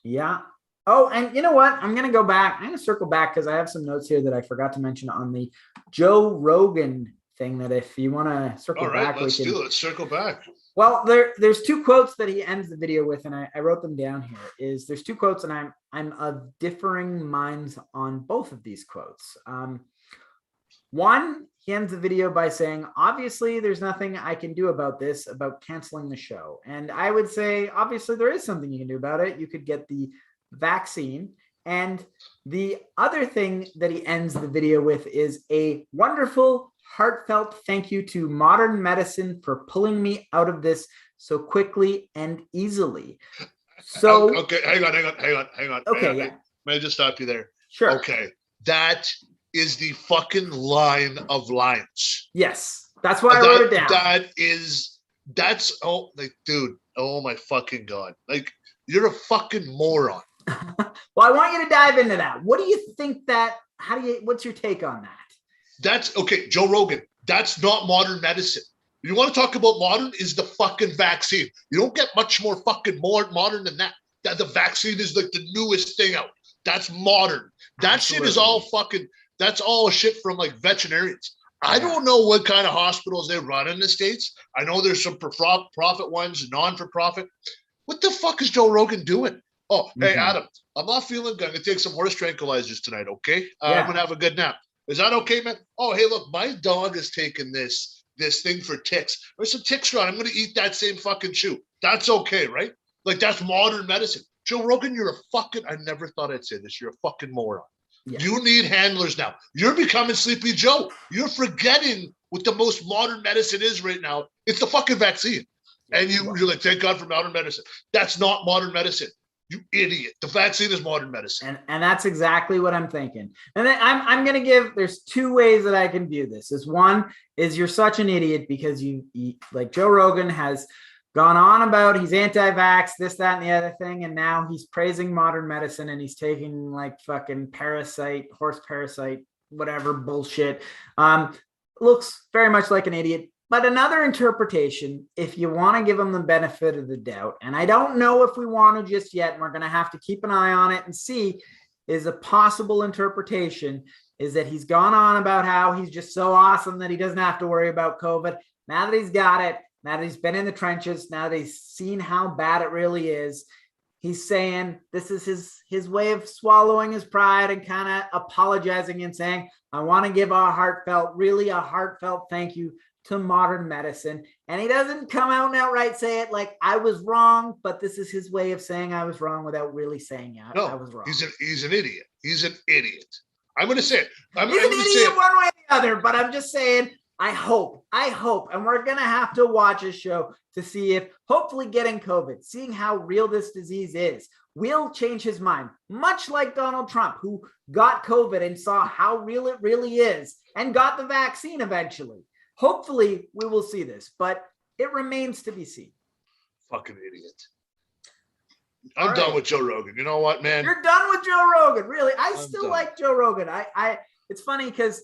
Yeah. Oh, and you know what? I'm going to go back. I'm going to circle back because I have some notes here that I forgot to mention on the Joe Rogan thing, that if you want to circle back. All right, let's circle back. Well, there's two quotes that he ends the video with, and I wrote them down here. There's two quotes, and I'm of differing minds on both of these quotes. One, he ends the video by saying, obviously, there's nothing I can do about this, about canceling the show. And I would say, obviously, there is something you can do about it. You could get the vaccine. And the other thing that he ends the video with is a wonderful, heartfelt thank you to modern medicine for pulling me out of this so quickly and easily. So, okay, hang on. Okay, yeah. May I just stop you there? Sure. Okay, that is the fucking line of lines. Yes, that's why I wrote it down. That's dude, oh my fucking God. Like, you're a fucking moron. Well, I want you to dive into that. What do you think what's your take on that? That's okay, Joe Rogan. That's not modern medicine. You want to talk about modern is the fucking vaccine. You don't get much more fucking more modern than that. That the vaccine is like the newest thing out. That's modern. That Absolutely. Shit is all fucking, that's all shit from like veterinarians. Yeah. I don't know what kind of hospitals they run in the States. I know there's some for-profit ones, non-for-profit. What the fuck is Joe Rogan doing? Oh, hey, Adam, I'm not feeling good. I'm going to take some horse tranquilizers tonight, okay? I'm going to have a good nap. Is that okay, man? Oh, hey, look, my dog is taking this thing for ticks. There's some ticks around. I'm going to eat that same fucking chew. That's okay, right? Like, that's modern medicine. Joe Rogan, you're a fucking, I never thought I'd say this. You're a fucking moron. Yeah. You need handlers now. You're becoming Sleepy Joe. You're forgetting what the most modern medicine is right now. It's the fucking vaccine. And you're like, thank God for modern medicine. That's not modern medicine. You idiot. The vaccine is modern medicine. And that's exactly what I'm thinking. And then I'm going to give, there's two ways that I can view this. One is you're such an idiot because you like Joe Rogan has gone on about he's anti-vax, this, that, and the other thing. And now he's praising modern medicine and he's taking like fucking horse parasite, whatever bullshit. Looks very much like an idiot. But another interpretation, if you want to give them the benefit of the doubt, and I don't know if we want to just yet, and we're going to have to keep an eye on it and see, is a possible interpretation is that he's gone on about how he's just so awesome that he doesn't have to worry about COVID. Now that he's got it, now that he's been in the trenches, now that he's seen how bad it really is, He's saying this is his way of swallowing his pride and kind of apologizing and saying, I want to give a heartfelt thank you to modern medicine. And he doesn't come out and outright say it like I was wrong, but this is his way of saying I was wrong without really saying I was wrong. He's an idiot. He's an idiot. I'm going to say it. He's an idiot one way or the other, but I'm just saying, I hope, and we're going to have to watch a show to see if hopefully getting COVID, seeing how real this disease is, will change his mind, much like Donald Trump, who got COVID and saw how real it really is and got the vaccine eventually. Hopefully we will see this, but it remains to be seen. Fucking idiot. I'm done with Joe Rogan. You know what, man? You're done with Joe Rogan, really? I'm still like Joe Rogan. It's funny because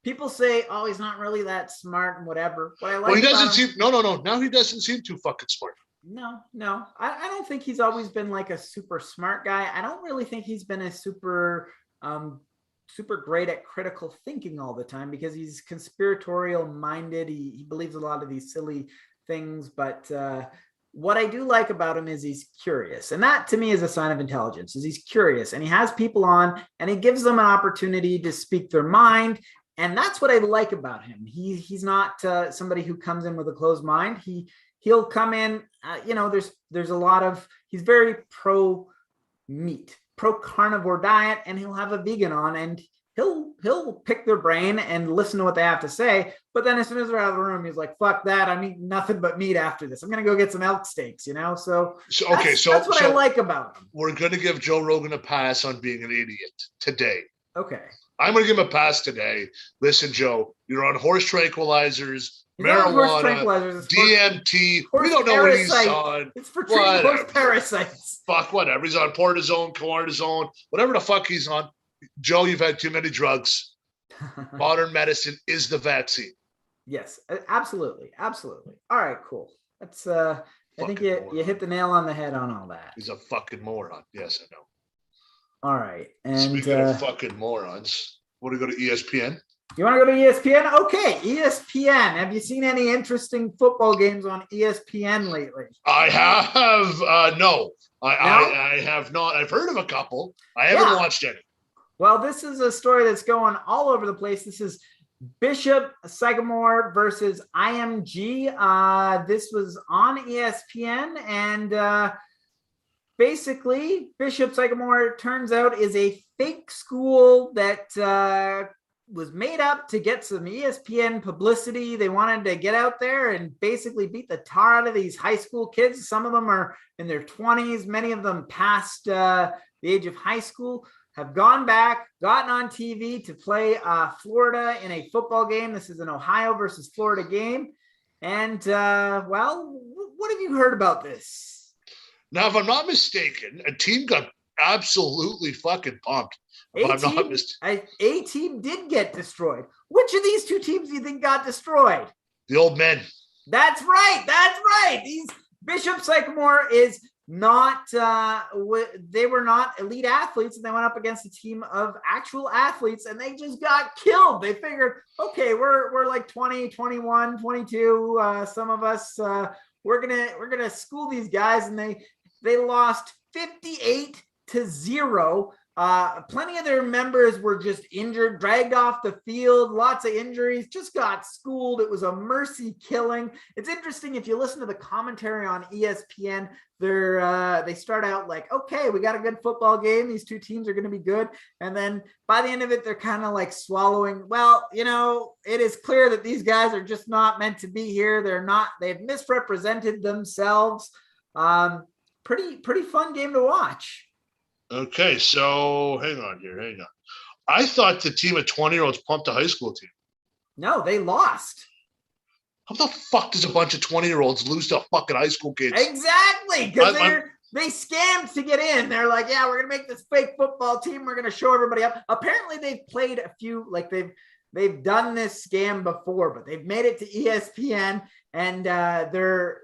people say, "Oh, he's not really that smart and whatever." But I like. Well, he doesn't seem. No. Now he doesn't seem too fucking smart. No. I don't think he's always been like a super smart guy. I don't really think he's been a super great at critical thinking all the time because he's conspiratorial minded. He believes a lot of these silly things, but what I do like about him is he's curious. And that to me is a sign of intelligence, is he's curious and he has people on and he gives them an opportunity to speak their mind. And that's what I like about him. He's not somebody who comes in with a closed mind. He'll come in, there's a lot of, he's very pro meat, pro carnivore diet, and he'll have a vegan on and he'll pick their brain and listen to what they have to say. But then as soon as they're out of the room, he's like, fuck that. I'm eating nothing but meat after this. I'm going to go get some elk steaks, So that's what I like about him. We're going to give Joe Rogan a pass on being an idiot today. Okay. I'm going to give him a pass today. Listen, Joe, you're on horse tranquilizers, marijuana, DMT. We don't know what he's on. It's for treating horse parasites. Fuck, whatever. He's on cortisone, whatever the fuck he's on. Joe, you've had too many drugs. Modern medicine is the vaccine. Yes, absolutely. All right, cool. That's I think you hit the nail on the head on all that. He's a fucking moron. Yes, I know. All right. And speaking of fucking morons, want to go to ESPN? You want to go to ESPN? Okay, ESPN. Have you seen any interesting football games on ESPN lately? I have. No, I have not. I've heard of a couple. I haven't watched any. Well, this is a story that's going all over the place. This is Bishop Sycamore versus IMG. This was on ESPN, and basically, Bishop Sycamore, turns out, is a fake school that was made up to get some ESPN publicity. They wanted to get out there and basically beat the tar out of these high school kids. Some of them are in their 20s. Many of them past the age of high school, have gone back, gotten on TV to play Florida in a football game. This is an Ohio versus Florida game. And, well, what have you heard about this? Now, if I'm not mistaken, a team got absolutely fucking pumped. A team did get destroyed. Which of these two teams do you think got destroyed? The old men. That's right. These Bishop Sycamore is not, they were not elite athletes, and they went up against a team of actual athletes, and they just got killed. They figured, okay, we're like 20, 21, 22. Some of us, we're gonna school these guys, and they lost 58-0. Plenty of their members were just injured, dragged off the field, lots of injuries, just got schooled. It was a mercy killing. It's interesting if you listen to the commentary on ESPN, they start out like, okay, we got a good football game. These two teams are going to be good. And then by the end of it, they're kind of like swallowing. Well, it is clear that these guys are just not meant to be here. They've misrepresented themselves. Pretty fun game to watch. Okay, so hang on. I thought the team of 20-year-olds pumped a high school team. No, they lost. How the fuck does a bunch of 20-year-olds lose to fucking high school kids? Exactly, because they scammed to get in. They're like, yeah, we're gonna make this fake football team. We're gonna show everybody up. Apparently, they've played a few, like they've done this scam before, but they've made it to ESPN, and they're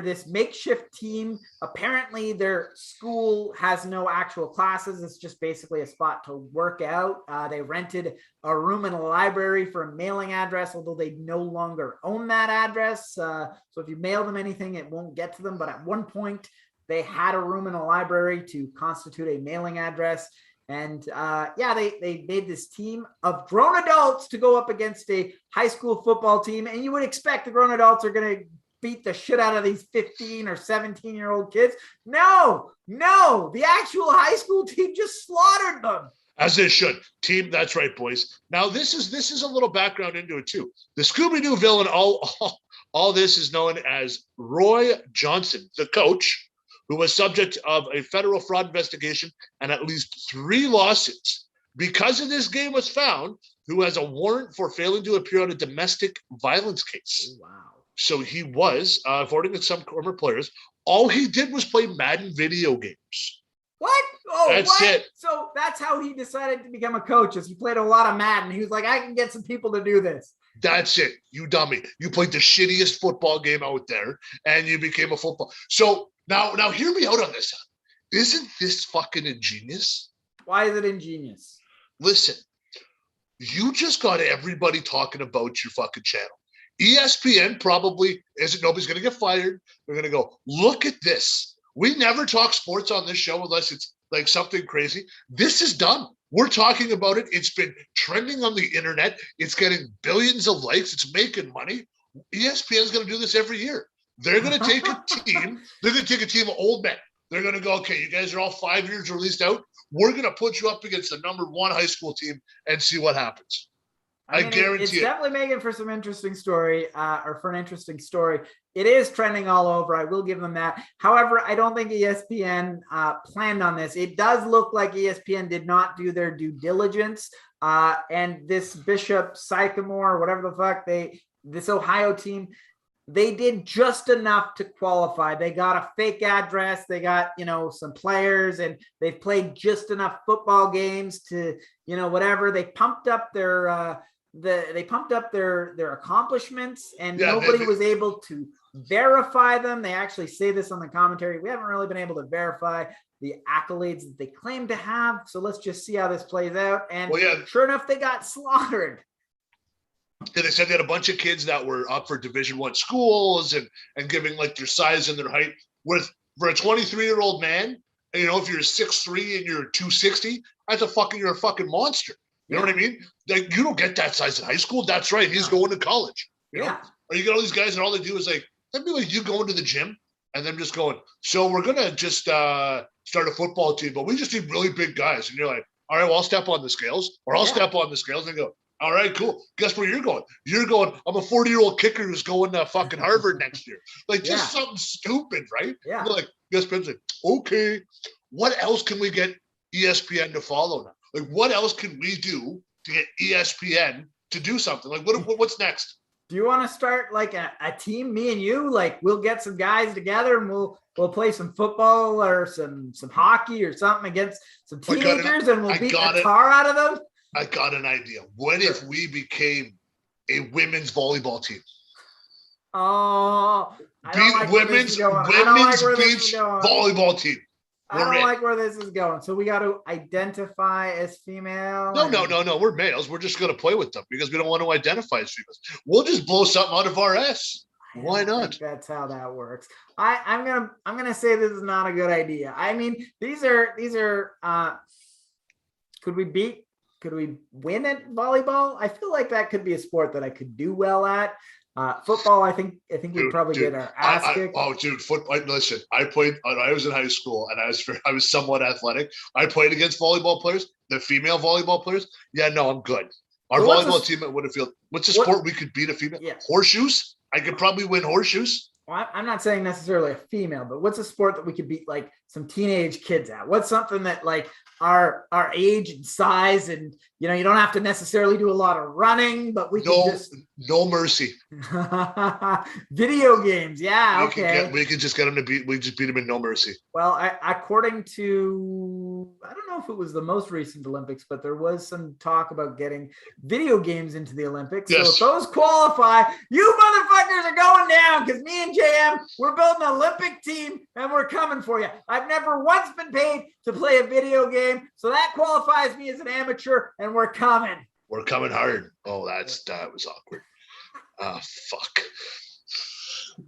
this makeshift team. Apparently, their school has no actual classes. It's just basically a spot to work out. They rented a room in a library for a mailing address, although they no longer own that address. So if you mail them anything, it won't get to them. But at one point, They had a room in the library to constitute a mailing address. And they made this team of grown adults to go up against a high school football team. And you would expect the grown adults are going to beat the shit out of these 15 or 17-year-old kids. No, the actual high school team just slaughtered them. As they should. Team, that's right, boys. Now, this is a little background into it, too. The Scooby-Doo villain, all this is known as Roy Johnson, the coach, who was subject of a federal fraud investigation and at least 3 lawsuits. Because of this game was found, who has a warrant for failing to appear on a domestic violence case. Wow. So he was, according to some former players, all he did was play Madden video games. What? Oh, that's what? it. So that's how he decided to become a coach, is he played a lot of Madden. He was like, I can get some people to do this. That's it. You dummy. You played the shittiest football game out there, and you became a football. So now hear me out on this. Isn't this fucking ingenious? Why is it ingenious? Listen, you just got everybody talking about your fucking channel. ESPN probably isn't. Nobody's going to get fired. They're going to go, look at this. We never talk sports on this show unless it's like something crazy. This is done. We're talking about it. It's been trending on the internet. It's getting billions of likes. It's making money. ESPN's going to do this every year. They're going to take a team. They're going to take a team of old men. They're going to go, okay, you guys are all 5 years released out. We're going to put you up against the number 1 high school team and see what happens. I mean, guarantee it's definitely making for some interesting story, or for an interesting story. It is trending all over. I will give them that. However, I don't think ESPN planned on this. It does look like ESPN did not do their due diligence. And this Bishop Sycamore, whatever the fuck, this Ohio team, they did just enough to qualify. They got a fake address. They got, some players, and they've played just enough football games to, whatever. They pumped up their their accomplishments, and nobody was able to verify them. They actually say this on the commentary. We haven't really been able to verify the accolades that they claim to have. So let's just see how this plays out. And sure enough, they got slaughtered. Yeah, they said they had a bunch of kids that were up for Division I schools and giving like their size and their height. For a 23-year-old man, if you're 6'3" and you're 260, you're a fucking monster. You know what I mean? Like, you don't get that size in high school. That's right. He's going to college. You know? Or you get all these guys and all they do is like, that'd be like you going to the gym and them just going, so we're going to just start a football team, but we just need really big guys. And you're like, all right, well, I'll step on the scales, or I'll step on the scales and go, all right, cool. Guess where you're going? You're going, I'm a 40-year-old kicker who's going to fucking Harvard next year. Like, just something stupid, right? Yeah. You're like, ESPN's like, okay, what else can we get ESPN to follow now? Like, what else can we do to get ESPN to do something? Like, what's next? Do you want to start like a team, me and you? Like, we'll get some guys together and we'll play some football or some hockey or something against some teenagers, and we'll beat the tar out of them. I got an idea. What if we became a women's volleyball team? Oh, women's beach volleyball team. I don't like where this is going. So we got to identify as female. No. We're males. We're just going to play with them because we don't want to identify as females. We'll just blow something out of our ass. Why not? That's how that works. I'm gonna say this is not a good idea. I mean, these are. Could we win at volleyball? I feel like that could be a sport that I could do well at. Football, I think we'd probably get our ass kicked. Football. Listen, I was in high school and I was somewhat athletic. I played against volleyball players, the female volleyball players. Yeah, no, I'm good. Our volleyball team at Woodfield. What's a sport we could beat a female? Yeah. Horseshoes. I could probably win horseshoos. Well, I'm not saying necessarily a female, but what's a sport that we could beat like some teenage kids at? What's something that like our age and size, and you don't have to necessarily do a lot of running, but we can just no mercy. Video games, we could just get them to beat. We just beat them in no mercy. Well, according to, I don't know if it was the most recent Olympics, but there was some talk about getting video games into the Olympics. Yes. So if those qualify, you motherfuckers are going down, because me and JM, we're building an Olympic team and we're coming for you. I've never once been paid to play a video game, so that qualifies me as an amateur, and we're coming. We're coming hard. Oh, that was awkward. Fuck.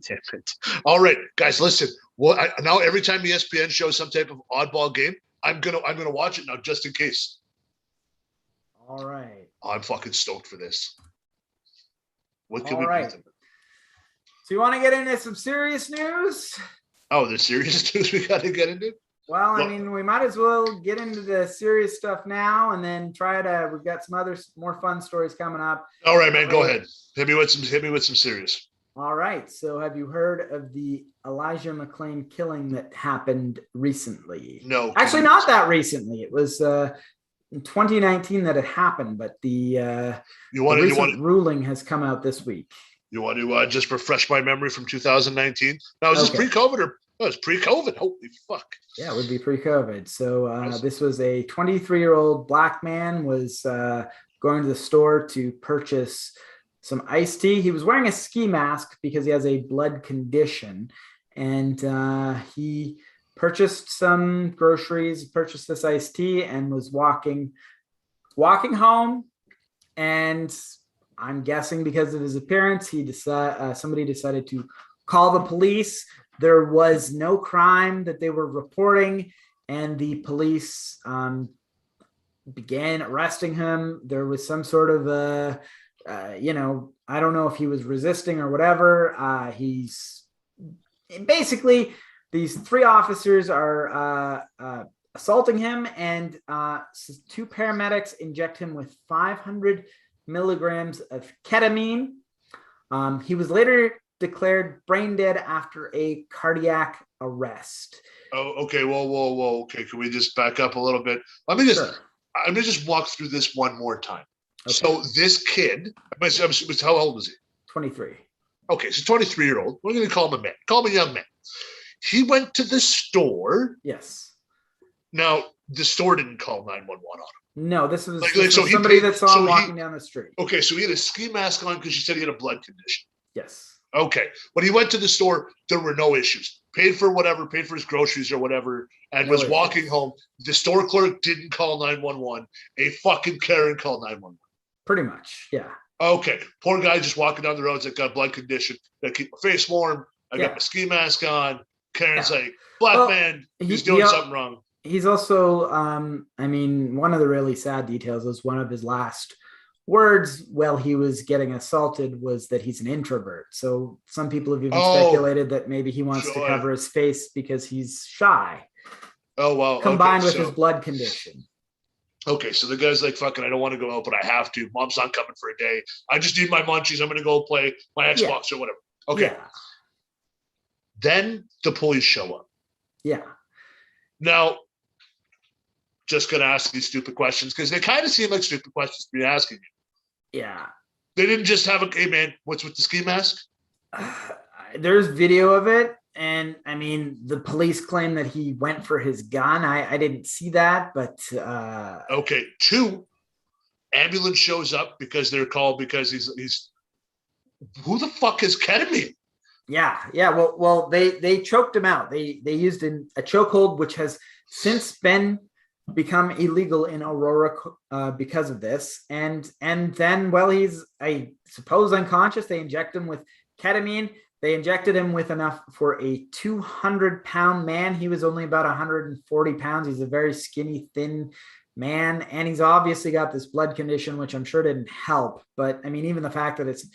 Damn it. All right, guys, listen. Well, now every time ESPN shows some type of oddball game, I'm gonna watch it now just in case. All right. Oh, I'm fucking stoked for this. What can All we right. do? So you want to get into some serious news? Oh, the serious news we got to get into? Well, I mean, we might as well get into the serious stuff now and then we've got some other more fun stories coming up. All right, man, go ahead. Hit me with some serious. All right. So have you heard of the Elijah McClain killing that happened recently? No. Actually, not that recently. It was in 2019 that it happened, but the recent ruling has come out this week. You want to just refresh my memory from 2019? Now, is this pre-COVID or it's pre-COVID? Holy fuck. Yeah, it would be pre-COVID. So this was a 23-year-old black man was going to the store to purchase some iced tea. He was wearing a ski mask because he has a blood condition. And he purchased some groceries, purchased this iced tea, and was walking home. And I'm guessing because of his appearance, somebody decided to call the police. There was no crime that they were reporting, and the police began arresting him. There was some sort of I don't know if he was resisting or whatever. He's basically, these three officers are assaulting him, and two paramedics inject him with 500 milligrams of ketamine. He was later declared brain dead after a cardiac arrest. Oh, okay. Whoa. Okay, can we just back up a little bit? Let me just walk through this one more time. Okay. So this kid, how old was he? 23. Okay, so 23-year-old. We're going to call him a man. Call him a young man. He went to the store. Yes. Now, the store didn't call 911 on him. No, this was somebody that saw him walking down the street. Okay, so he had a ski mask on because you said he had a blood condition. Yes. Okay. When he went to the store, there were no issues. Paid for his groceries or whatever, and was walking home. The store clerk didn't call 911. A fucking Karen called 911. Pretty much, yeah. Okay. Poor guy just walking down the roads that got blood condition. Got to keep my face warm. I got my ski mask on. Karen's like, black man, he's doing something wrong. He's also, one of the really sad details was one of his last words while he was getting assaulted was that he's an introvert. So some people have even speculated that maybe he wants to cover his face because he's shy. Oh, wow. Combined with his blood condition. Okay, so the guy's like, fucking, I don't want to go out, but I have to. Mom's not coming for a day. I just need my munchies. I'm going to go play my Xbox or whatever. Okay. Yeah. Then the police show up. Yeah. Now, just going to ask these stupid questions because they kind of seem like stupid questions to be asking you. Yeah. They didn't just have hey, man, what's with the ski mask? There's video of it. And I mean, the police claim that he went for his gun. I didn't see that, but okay. 2, ambulance shows up because they're called because he's who the fuck is ketamine? Yeah. Well, they choked him out. They used a chokehold, which has since become illegal in Aurora because of this. And then, well, he's, I suppose, unconscious. They inject him with ketamine. They injected him with enough for a 200-pound man. He was only about 140 pounds. He's a very skinny, thin man. And he's obviously got this blood condition, which I'm sure didn't help. But I mean, even the fact that it's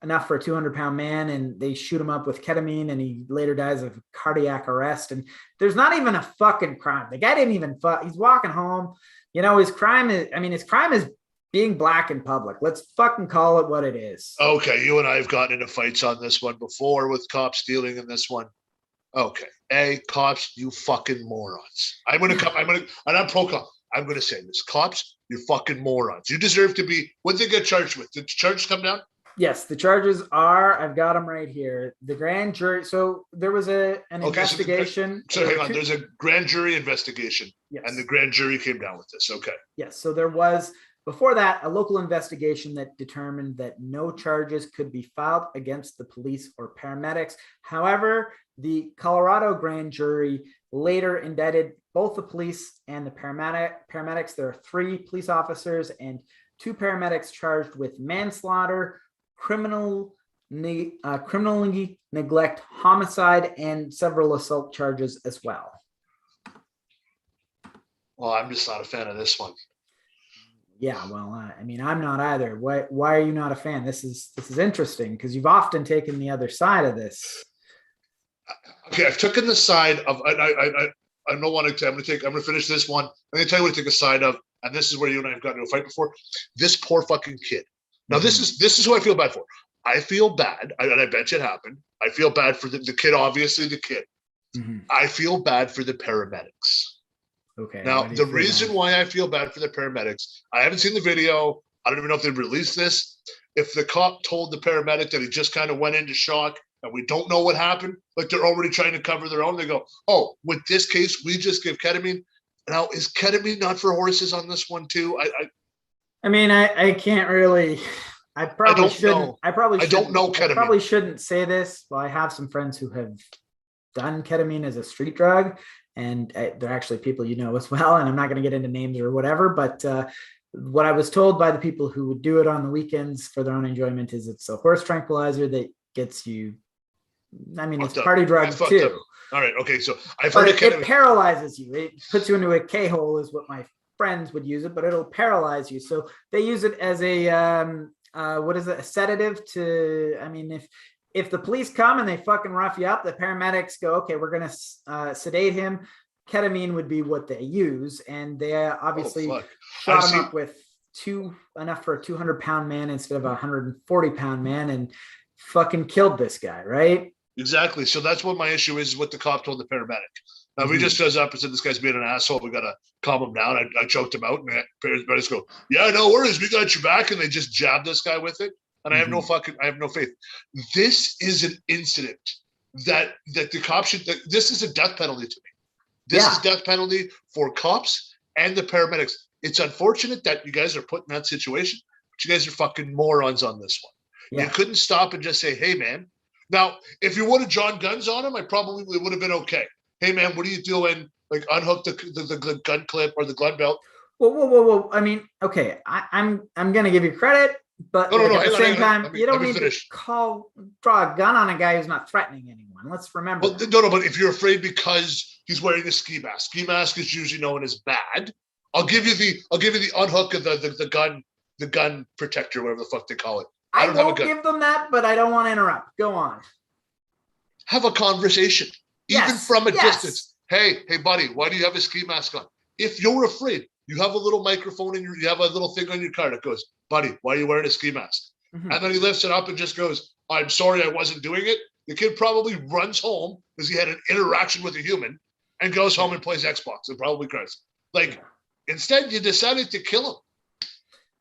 enough for a 200-pound man and they shoot him up with ketamine and he later dies of cardiac arrest. And there's not even a fucking crime. The guy didn't even he's walking home. You know, his crime is being black in public. Let's fucking call it what it is. Okay, you and I have gotten into fights on this one before with cops stealing in this one. Okay. Hey, cops, you fucking morons. I'm not pro cop. I'm going to say this. Cops, you fucking morons. You deserve to be, what did they get charged with? Did the charges come down? Yes, the charges are, I've got them right here. The grand jury, so there was an investigation. So hang on, there's a grand jury investigation. Yes. And the grand jury came down with this. Okay. Yes, so there was, before that, a local investigation that determined that no charges could be filed against the police or paramedics. However, the Colorado grand jury later indicted both the police and the paramedics. There are 3 police officers and 2 paramedics charged with manslaughter, criminal criminal neglect, homicide, and several assault charges as well. Well, I'm just not a fan of this one. Yeah, well, I mean, I'm not either. Why are you not a fan? This is interesting because you've often taken the other side of this. Okay, I've taken the side of I don't want to. I'm going to finish this one. I'm going to tell you what I take a side of, and this is where you and I have gotten into a fight before. This poor fucking kid. Now, this is who I feel bad for. I feel bad, and I bet you it happened. I feel bad for the kid, obviously the kid. I feel bad for the paramedics. Okay. Now, the reason why I feel bad for the paramedics, I haven't seen the video. I don't even know if they've released this. If the cop told the paramedic that he just kind of went into shock and we don't know what happened, like they're already trying to cover their own, they go, oh, with this case, we just give ketamine. Now, is ketamine not for horses on this one too? I mean, I can't really. I probably shouldn't. I don't know ketamine. I probably shouldn't say this. Well, I have some friends who have done ketamine as a street drug, and they're actually people you know as well. And I'm not going to get into names or whatever, but what I was told by the people who would do it on the weekends for their own enjoyment is it's a horse tranquilizer that gets you. I mean, it's party drug too. All right, okay, so I've heard it paralyzes you. It puts you into a K-hole, is what my friends would use it, but it'll paralyze you. So they use it as a a sedative to. I mean, if the police come and they fucking rough you up, the paramedics go, okay, we're gonna sedate him. Ketamine would be what they use, and they obviously shot him up with enough for a 200-pound man instead of a 140-pound man, and fucking killed this guy, right? Exactly. So that's what my issue is what the cop told the paramedic. Now, if he just goes up and said, this guy's being an asshole, we got to calm him down. I choked him out, and the paramedics go, yeah, no worries, we got your back, and they just jab this guy with it. And I have no faith. This is an incident that the cops should, this is a death penalty to me. This is death penalty for cops and the paramedics. It's unfortunate that you guys are put in that situation, but you guys are fucking morons on this one. Yeah. You couldn't stop and just say, hey, man. Now, if you would have drawn guns on him, I probably would have been okay. Hey, man, what are you doing? Like, unhook the gun clip or the gun belt. Whoa. I mean, okay, I'm going to give you credit, but at the same time, you don't need to draw a gun on a guy who's not threatening anyone. Let's remember. Well, no, but if you're afraid because he's wearing a ski mask. Ski mask is usually known as bad. I'll give you the unhook of the gun protector, whatever the fuck they call it. I won't give them that, but I don't want to interrupt. Go on. Have a conversation, even from a distance. Hey, buddy, why do you have a ski mask on? If you're afraid, you have a little microphone you have a little thing on your car that goes, buddy, why are you wearing a ski mask? And then he lifts it up and just goes, I'm sorry, I wasn't doing it. The kid probably runs home because he had an interaction with a human and goes home and plays Xbox and probably cries. Instead, you decided to kill him.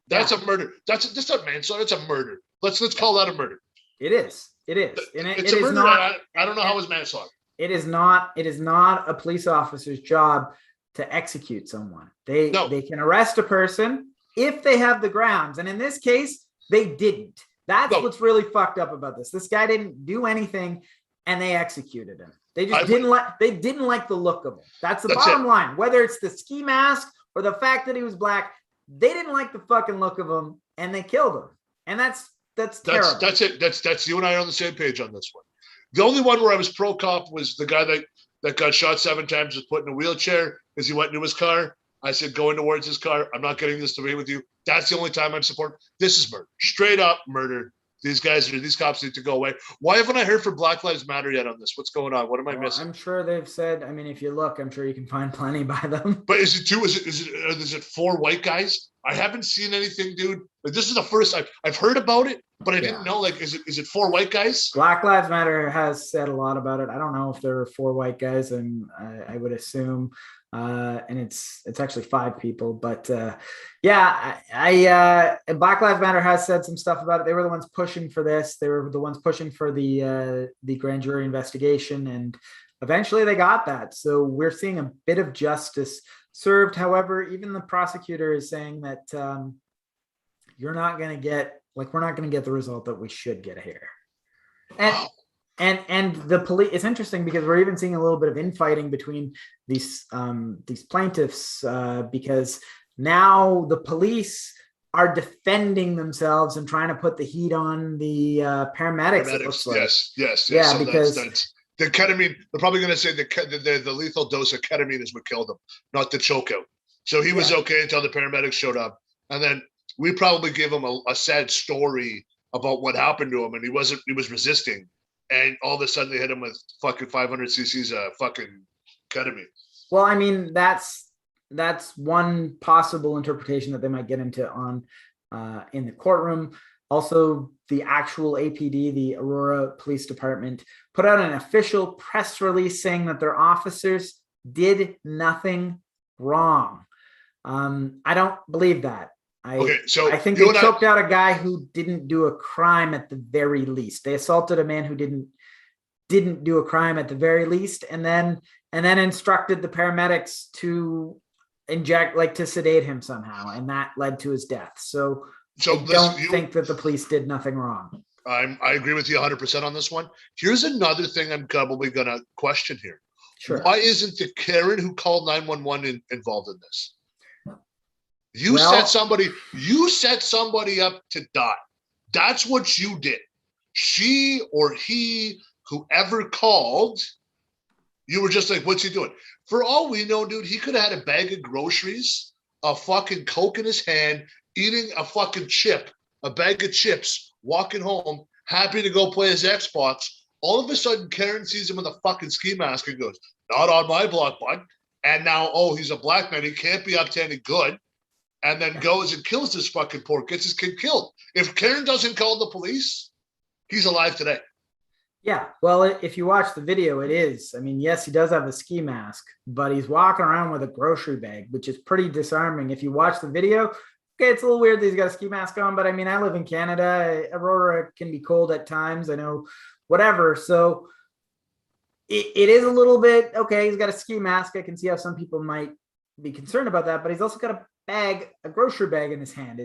That's a murder. That's not manslaughter. It's a murder. Let's call that a murder. It is. And it's a murder. I don't know how it's manslaughter. It is not a police officer's job to execute someone. They can arrest a person if they have the grounds. And in this case, they didn't. That's what's really fucked up about this. This guy didn't do anything and they executed him. They just didn't like the look of him. That's the bottom line. Whether it's the ski mask or the fact that he was black, they didn't like the fucking look of him and they killed him. And that's terrible. That's it. That's you and I are on the same page on this one. The only one where I was pro cop was the guy that got shot 7 times, was put in a wheelchair as he went into his car. I said, going towards his car, I'm not getting this debate with you. That's the only time I'm supporting. This is murder. Straight up murder. These cops need to go away. Why haven't I heard for Black Lives Matter yet on this? What's going on? What am I missing? I'm sure they've said, I mean, if you look, I'm sure you can find plenty by them. But is it 2? Is it 4 white guys? I haven't seen anything, dude. This is the first I've heard about it, but I didn't know. Is it 4 white guys? Black Lives Matter has said a lot about it. I don't know if there are 4 white guys, and I would assume, and it's actually 5 people. But Black Lives Matter has said some stuff about it. They were the ones pushing for this. They were the ones pushing for the grand jury investigation, and eventually they got that. So we're seeing a bit of justice served. However, even the prosecutor is saying that we're not going to get the result that we should get here. And the police, it's interesting because we're even seeing a little bit of infighting between these plaintiffs because now the police are defending themselves and trying to put the heat on the paramedics. It looks like. Yes. Yeah, So because that's the ketamine. They're probably going to say the lethal dose of ketamine is what killed him, not the chokeout. So he was okay until the paramedics showed up, and then we probably gave him a sad story about what happened to him, and he was resisting, and all of a sudden they hit him with fucking 500 cc's of fucking ketamine. Well, I mean, that's one possible interpretation that they might get into on in the courtroom. Also, the actual APD, the Aurora Police Department, put out an official press release saying that their officers did nothing wrong. I don't believe that. I think they choked out a guy who didn't do a crime at the very least. They assaulted a man who didn't do a crime at the very least, and then instructed the paramedics to inject, like, to sedate him somehow, and that led to his death. So I don't think that the police did nothing wrong. I agree with you 100% on this one. Here's another thing I'm probably going to question here. Sure. Why isn't the Karen who called 911 involved in this? You set somebody up to die. That's what you did. She or he, whoever called, you were just like, what's he doing? For all we know, dude, he could have had a bag of groceries, a fucking Coke in his hand, eating a fucking chip, a bag of chips, walking home, happy to go play his Xbox. All of a sudden, Karen sees him in the fucking ski mask and goes, not on my block, bud. And now, he's a black man. He can't be up to any good. And then goes and kills this fucking poor, gets his kid killed. If Karen doesn't call the police, he's alive today. Yeah, well, if you watch the video, it is. I mean, yes, he does have a ski mask, but he's walking around with a grocery bag, which is pretty disarming. If you watch the video, okay, it's a little weird that he's got a ski mask on, but I mean, I live in Canada. Aurora can be cold at times. I know, whatever. So it is a little bit, okay, he's got a ski mask. I can see how some people might be concerned about that, but he's also got a grocery bag in his hand.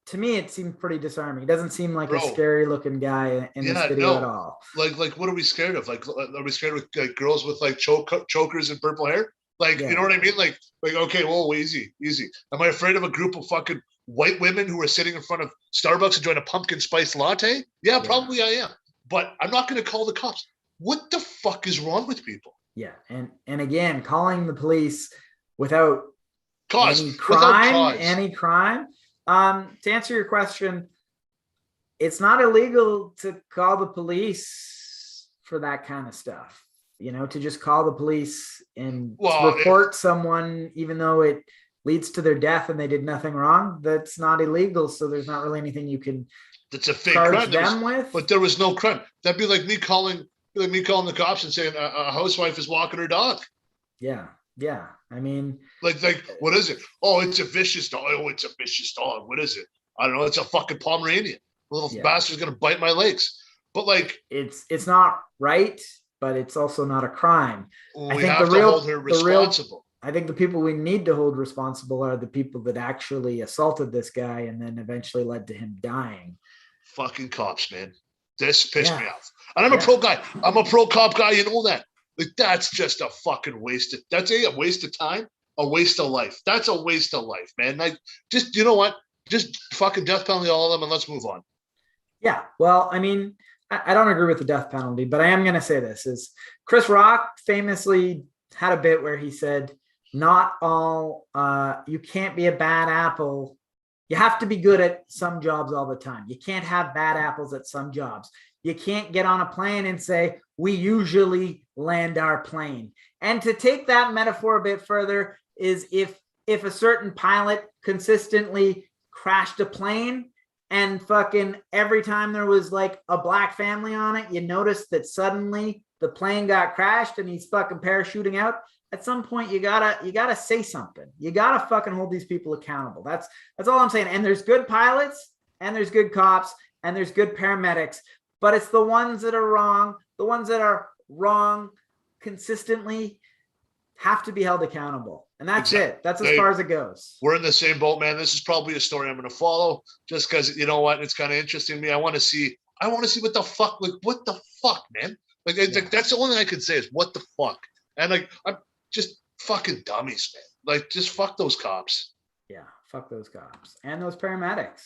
To me, it seemed pretty disarming. He doesn't seem like a scary looking guy in this video at all. Like, what are we scared of? Like, are we scared of like girls with like chokers and purple hair? Like, you know what I mean? Like, okay, whoa, easy. Am I afraid of a group of fucking white women who are sitting in front of Starbucks enjoying a pumpkin spice latte? Yeah, probably I am. But I'm not going to call the cops. What the fuck is wrong with people? Yeah, and again, calling the police without any crime. To answer your question, it's not illegal to call the police for that kind of stuff. To just call the police and report someone, even though it leads to their death and they did nothing wrong, that's not illegal. So there's not really anything you can that's a fake charge crime. them with. But there was no crime. That'd be like me calling the cops and saying a housewife is walking her dog. Yeah. I mean, like, what is it? Oh, it's a vicious dog. Oh, it's a vicious dog. What is it? I don't know. It's a fucking Pomeranian. Little bastard's gonna bite my legs. But like, it's not right, but it's also not a crime. We have to hold her responsible. I think the people we need to hold responsible are the people that actually assaulted this guy and then eventually led to him dying. Fucking cops, man. This pissed me off. And I'm a pro guy. I'm a pro cop guy. You know that. Like, that's just a fucking waste. That's a waste of time, a waste of life. That's a waste of life, man. Like, just, you know what? Just fucking death penalty all of them and let's move on. Yeah. Well, I mean, I don't agree with the death penalty, but I am going to say this is Chris Rock famously had a bit where he said, not all, you can't be a bad apple. You have to be good at some jobs all the time. You can't have bad apples at some jobs. You can't get on a plane and say, we usually land our plane. And to take that metaphor a bit further is if a certain pilot consistently crashed a plane and fucking every time there was like a black family on it, you notice that suddenly the plane got crashed and he's fucking parachuting out. At some point, you gotta say something. You gotta fucking hold these people accountable. That's all I'm saying. And there's good pilots and there's good cops and there's good paramedics, but it's the ones that are wrong consistently have to be held accountable. And that's it. That's as far as it goes. We're in the same boat, man. This is probably a story I'm going to follow just because, you know what? It's kind of interesting to me. I want to see what the fuck, like, what the fuck, man? Like, that's the only thing I could say is what the fuck. And like, I'm just fucking dummies, man. Like, just fuck those cops. Yeah. Fuck those cops and those paramedics.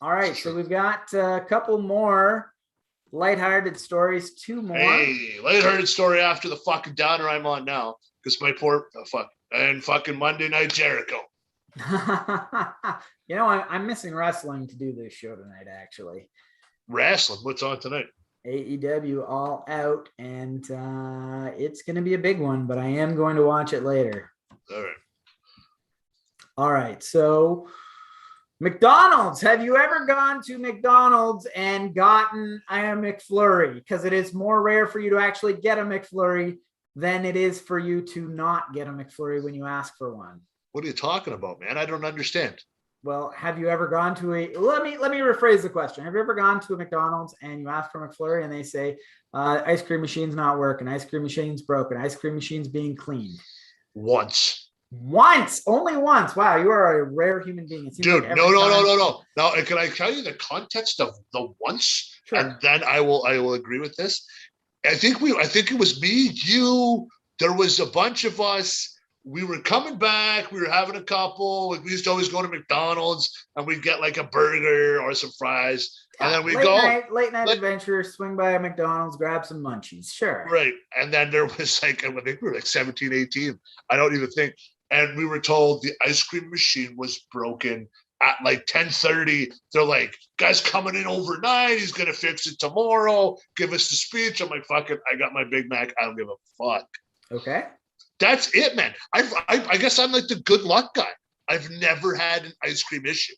All right, so we've got a couple more lighthearted stories, 2 more. Hey, lighthearted story after the fucking downer I'm on now, because my poor fucking Monday Night Jericho. You know, I'm missing wrestling to do this show tonight, actually. Wrestling? What's on tonight? AEW All Out, and it's going to be a big one, but I am going to watch it later. All right, so McDonald's. Have you ever gone to McDonald's and gotten a McFlurry? Because it is more rare for you to actually get a McFlurry than it is for you to not get a McFlurry when you ask for one. What are you talking about, man? I don't understand. Well, have you ever gone to let me rephrase the question. Have you ever gone to a McDonald's and you ask for a McFlurry and they say, ice cream machine's not working, ice cream machine's broken, ice cream machine's being cleaned? Once, only once. Wow, you are a rare human being. Dude, like no. Now, can I tell you the context of the once? Sure. And then I will agree with this. I think it was me, you. There was a bunch of us. We were coming back. We were having a couple. We used to always go to McDonald's and we'd get like a burger or some fries. Yeah, and then we late night adventure, swing by a McDonald's, grab some munchies. Sure. Right. And then there was like, I think we were like 17, 18. I don't even think. And we were told the ice cream machine was broken at like 10:30. They're like, guy's coming in overnight. He's going to fix it tomorrow. Give us the speech. I'm like, fuck it. I got my Big Mac. I don't give a fuck. Okay. That's it, man. I guess I'm like the good luck guy. I've never had an ice cream issue.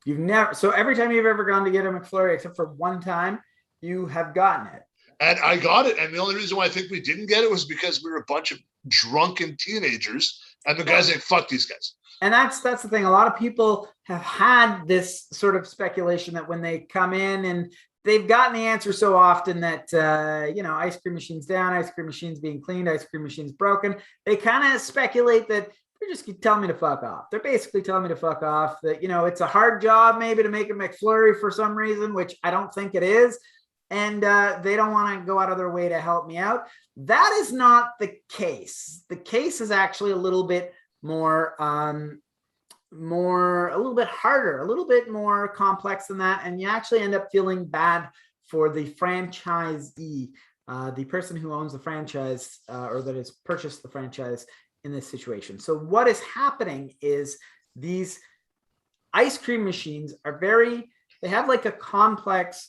You've never. So every time you've ever gone to get a McFlurry, except for one time, you have gotten it. And I got it. And the only reason why I think we didn't get it was because we were a bunch of drunken teenagers. And the guy's like, fuck these guys. And that's the thing. A lot of people have had this sort of speculation that when they come in and they've gotten the answer so often that, ice cream machine's down, ice cream machine's being cleaned, ice cream machine's broken. They kind of speculate that they're just telling me to fuck off. They're basically telling me to fuck off, that, it's a hard job maybe to make a McFlurry for some reason, which I don't think it is. And they don't want to go out of their way to help me out. That is not the case. The case is actually a little bit more, a little bit harder, a little bit more complex than that. And you actually end up feeling bad for the franchisee, the person who owns the franchise or that has purchased the franchise in this situation. So what is happening is these ice cream machines they have like a complex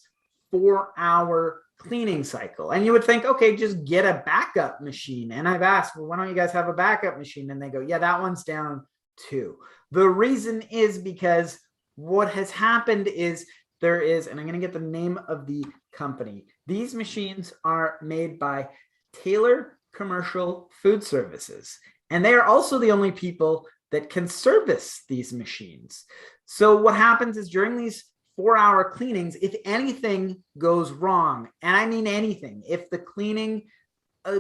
4-hour cleaning cycle. And you would think, okay, just get a backup machine. And I've asked, well, why don't you guys have a backup machine? And they go, yeah, that one's down too. The reason is because what has happened is and I'm going to get the name of the company. These machines are made by Taylor Commercial Food Services. And they are also the only people that can service these machines. So what happens is during these 4-hour cleanings, if anything goes wrong, and I mean anything, if the cleaning,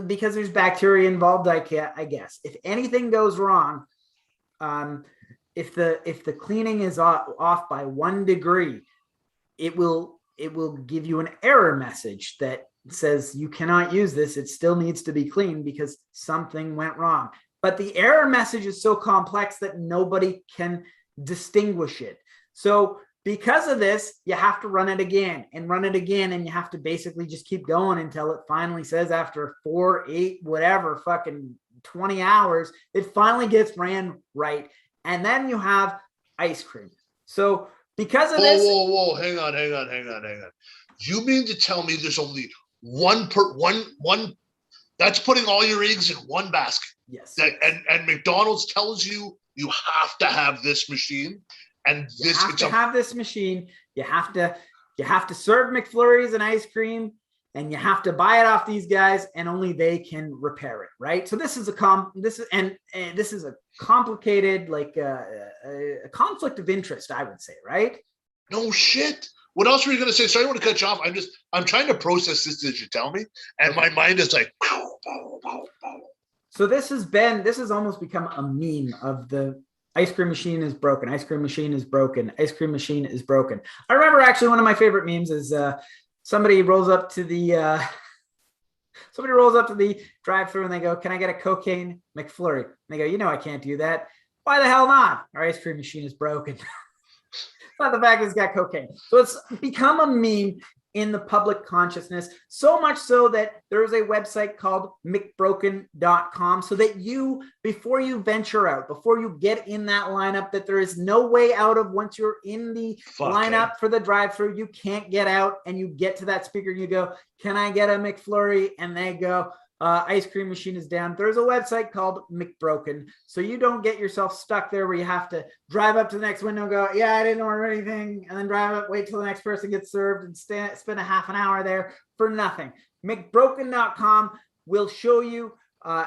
because there's bacteria involved, I guess, if anything goes wrong, if the cleaning is off by 1 degree, it will give you an error message that says you cannot use this. It still needs to be cleaned because something went wrong. But the error message is so complex that nobody can distinguish it. So because of this, you have to run it again, and you have to basically just keep going until it finally says after 4, 8, whatever, fucking 20 hours, it finally gets ran right. And then you have ice cream. So because of this... Whoa, hang on. You mean to tell me there's only one that's putting all your eggs in one basket? Yes. And McDonald's tells you have to have this machine. And you have to have this machine. You have to serve McFlurries and ice cream, and you have to buy it off these guys, and only they can repair it, right? So this is a complicated, like a conflict of interest, I would say, right? No shit. What else were you going to say? Sorry, I want to cut you off. I'm trying to process this as you tell me, and my mind is like. So this has almost become a meme of the ice cream machine is broken. Ice cream machine is broken. Ice cream machine is broken. I remember actually one of my favorite memes is somebody rolls up to the drive-thru and they go, "Can I get a cocaine McFlurry?" And they go, "I can't do that." Why the hell not? Our ice cream machine is broken. Not the fact that it's got cocaine. So it's become a meme in the public consciousness, so much so that there is a website called Mdconald.com, so that you, before you venture out, before you get in that lineup that there is no way out of, once you're in the lineup for the drive-through, you can't get out, and you get to that speaker and you go, can I get a McFlurry? And they go, ice cream machine is down. There's a website called Mdconald, so you don't get yourself stuck there where you have to drive up to the next window and go, yeah, I didn't order anything, and then drive up, wait till the next person gets served, and spend a half an hour there for nothing. Mdconald.com will show you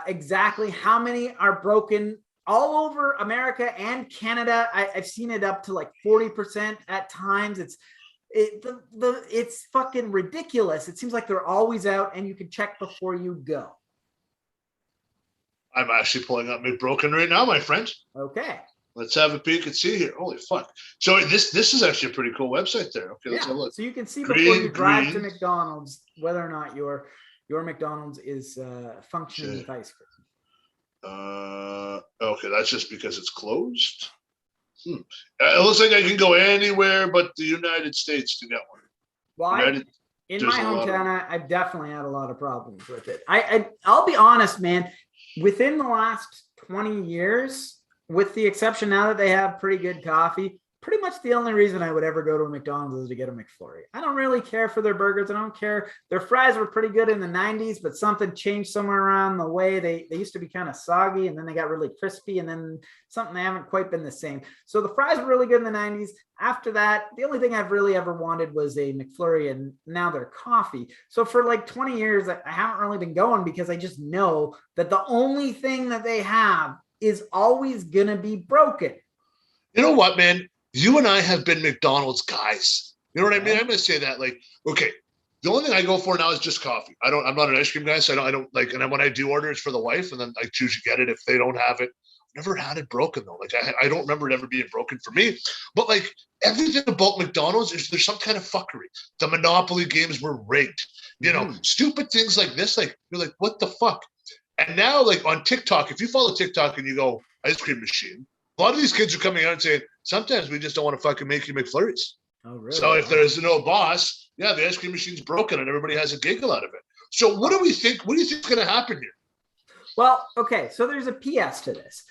exactly how many are broken all over America and Canada. I've seen it up to like 40% at times. It's fucking ridiculous. It seems like they're always out, and you can check before you go. I'm actually pulling up Mdconald right now, my friend. Okay. Let's have a peek and see here. Holy fuck. So this is actually a pretty cool website there. Okay, let's have a look. So you can see before you drive to McDonald's whether or not your McDonald's is functioning with ice cream. Okay, that's just because it's closed. It looks like I can go anywhere but the United States to get one. Well, in my hometown, I've definitely had a lot of problems with it. I'll be honest, man. Within the last 20 years, with the exception now that they have pretty good coffee, pretty much the only reason I would ever go to a McDonald's is to get a McFlurry. I don't really care for their burgers. I don't care. Their fries were pretty good in the 90s, but something changed somewhere around the way. They used to be kind of soggy, and then they got really crispy, and then something, they haven't quite been the same. So the fries were really good in the 90s. After that, the only thing I've really ever wanted was a McFlurry, and now their coffee. So for like 20 years, I haven't really been going because I just know that the only thing that they have is always going to be broken. You know what, man? You and I have been McDonald's guys. You know what I mean? I'm going to say that. Like, okay, the only thing I go for now is just coffee. I'm not an ice cream guy, so I don't like. And then when I do order, it's for the wife, and then I choose to get it if they don't have it. I've never had it broken though. Like I don't remember it ever being broken for me. But like everything about McDonald's is there's some kind of fuckery. The Monopoly games were rigged. You know, stupid things like this. Like you're like, what the fuck? And now, like on TikTok, if you follow TikTok and you go ice cream machine, a lot of these kids are coming out and saying, sometimes we just don't want to fucking make you McFlurries. Oh, really? So if there's no boss, the ice cream machine's broken and everybody has a giggle out of it. So what do we think? What do you think is going to happen here? Well, okay, so there's a PS to this.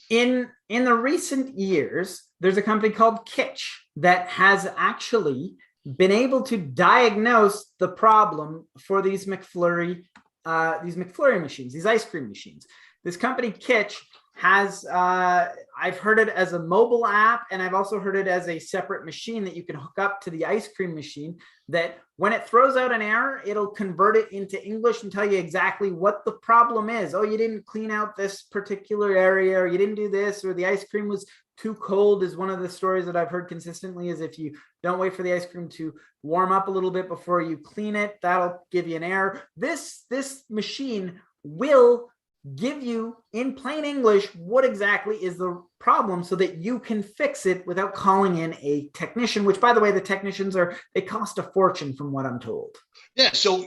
In the recent years, there's a company called Kitsch that has actually been able to diagnose the problem for these McFlurry machines, these ice cream machines. This company Kitsch has, I've heard it as a mobile app, and I've also heard it as a separate machine that you can hook up to the ice cream machine, that when it throws out an error, it'll convert it into English and tell you exactly what the problem is. Oh, you didn't clean out this particular area, or you didn't do this, or the ice cream was too cold, is one of the stories that I've heard consistently, is if you don't wait for the ice cream to warm up a little bit before you clean it, that'll give you an error. This machine will give you in plain English what exactly is the problem so that you can fix it without calling in a technician, which, by the way, the technicians they cost a fortune from what I'm told. Yeah. So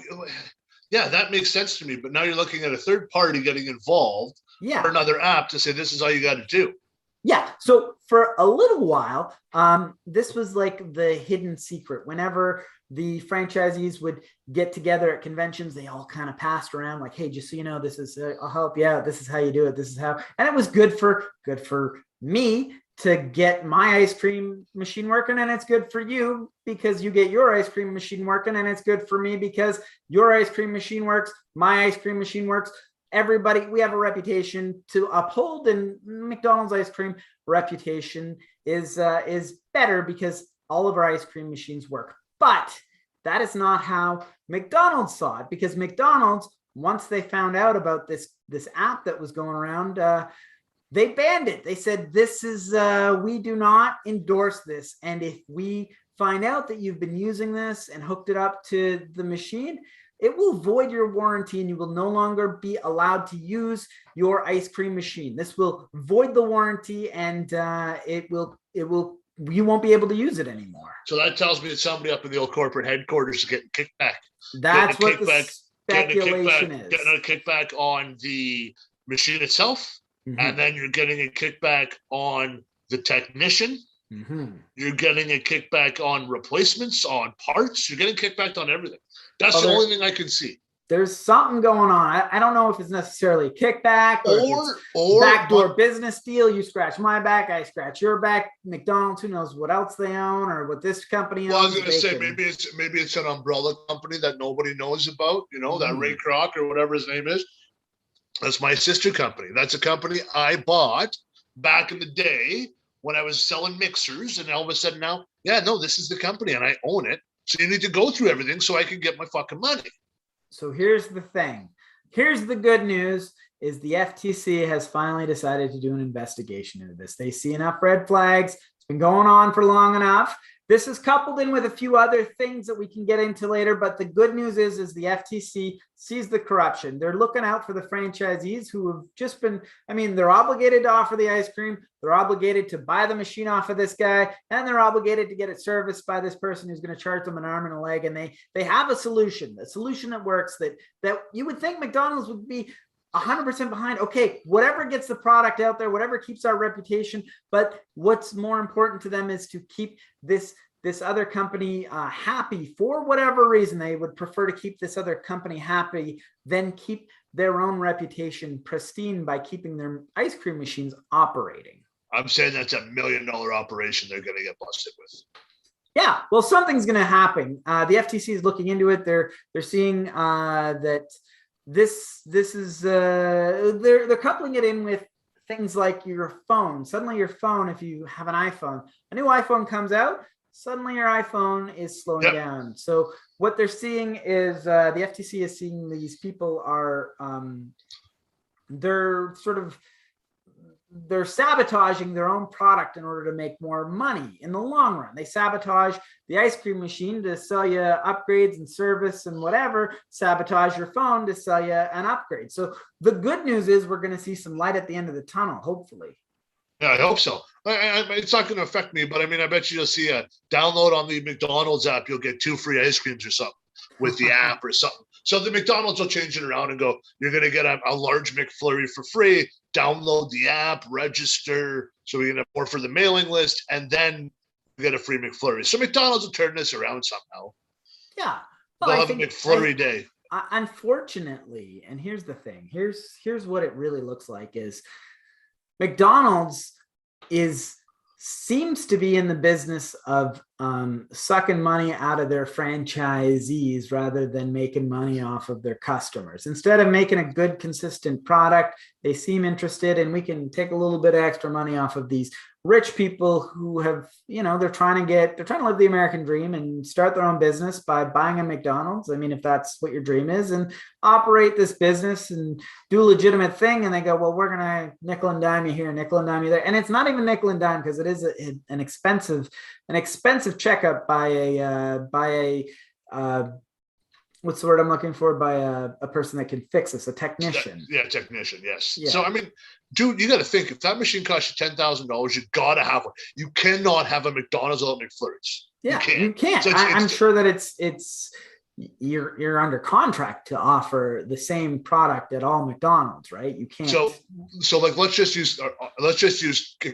that makes sense to me. But now you're looking at a third party getting involved or another app to say, this is all you got to do. Yeah. So for a little while, this was like the hidden secret. Whenever the franchisees would get together at conventions, they all kind of passed around like, hey, just so you know, this is, I'll help you out. This is how you do it. This is how, and it was good for me to get my ice cream machine working. And it's good for you because you get your ice cream machine working. And it's good for me because your ice cream machine works. My ice cream machine works. Everybody, we have a reputation to uphold, and McDonald's ice cream reputation is better because all of our ice cream machines work. But that is not how McDonald's saw it, because McDonald's, once they found out about this app that was going around, they banned it. They said, this is, we do not endorse this. And if we find out that you've been using this and hooked it up to the machine, it will void your warranty and you will no longer be allowed to use your ice cream machine. This will void the warranty, and you won't be able to use it anymore. So that tells me that somebody up in the old corporate headquarters is getting kickback. That's what the speculation is. Getting a kickback on the machine itself. and then you're getting a kickback on the technician. You're getting a kickback on replacements, on parts. You're getting kickback on everything. That's the only thing I can see. There's something going on. I don't know if it's necessarily a kickback or backdoor business deal. You scratch my back, I scratch your back. McDonald's, who knows what else they own or what this company owns. Well, I was going to say maybe it's an umbrella company that nobody knows about. You know, that Ray Kroc or whatever his name is. That's my sister company. That's a company I bought back in the day when I was selling mixers, and all of a sudden now, this is the company and I own it. So you need to go through everything so I can get my fucking money. So here's the thing. Here's the good news is the FTC has finally decided to do an investigation into this. They see enough red flags. It's been going on for long enough. This is coupled in with a few other things that we can get into later, but the good news is the FTC sees the corruption. They're looking out for the franchisees who have just been, they're obligated to offer the ice cream. They're obligated to buy the machine off of this guy, and they're obligated to get it serviced by this person who's going to charge them an arm and a leg. And they have a solution that works that you would think McDonald's would be 100% behind. Okay, whatever gets the product out there, whatever keeps our reputation. But what's more important to them is to keep this other company happy for whatever reason. They would prefer to keep this other company happy than keep their own reputation pristine by keeping their ice cream machines operating. I'm saying that's $1 million operation they're going to get busted with. Yeah, well, something's going to happen. The FTC is looking into it. They're seeing that this is they're coupling it in with things like your phone. Suddenly your phone, if you have an iPhone, a new iPhone comes out, suddenly your iPhone is slowing down. So what they're seeing is the FTC is seeing these people are they're sabotaging their own product in order to make more money in the long run. They sabotage the ice cream machine to sell you upgrades and service and whatever, sabotage your phone to sell you an upgrade. So the good news is we're going to see some light at the end of the tunnel, hopefully. Yeah, I hope so. It's not going to affect me, but I bet you'll see a download on the McDonald's app. You'll get 2 free ice creams or something with the app or something. So the McDonald's will change it around and go, you're going to get a large McFlurry for free. Download the app, register, so we can have more for the mailing list, and then you get a free McFlurry. So McDonald's will turn this around somehow. Yeah. Well, they'll have a McFlurry day. Unfortunately, and here's the thing. Here's what it really looks like is McDonald's seems to be in the business of sucking money out of their franchisees rather than making money off of their customers. Instead of making a good, consistent product, they seem interested, and we can take a little bit of extra money off of these rich people who have, they're trying to live the American dream and start their own business by buying a McDonald's. If that's what your dream is, and operate this business and do a legitimate thing. And they go, well, we're going to nickel and dime you here, nickel and dime you there. And it's not even nickel and dime because it is an expensive checkup by a what's the word I'm looking for? By a person that can fix this, a technician. Technician. Yes. Yeah. So, dude, you got to think, if that machine costs you $10,000, you got to have one. You cannot have a McDonald's without McFlurries. Yeah, you can't. So I'm sure that it's you're under contract to offer the same product at all McDonald's, right? You can't. So like, let's just use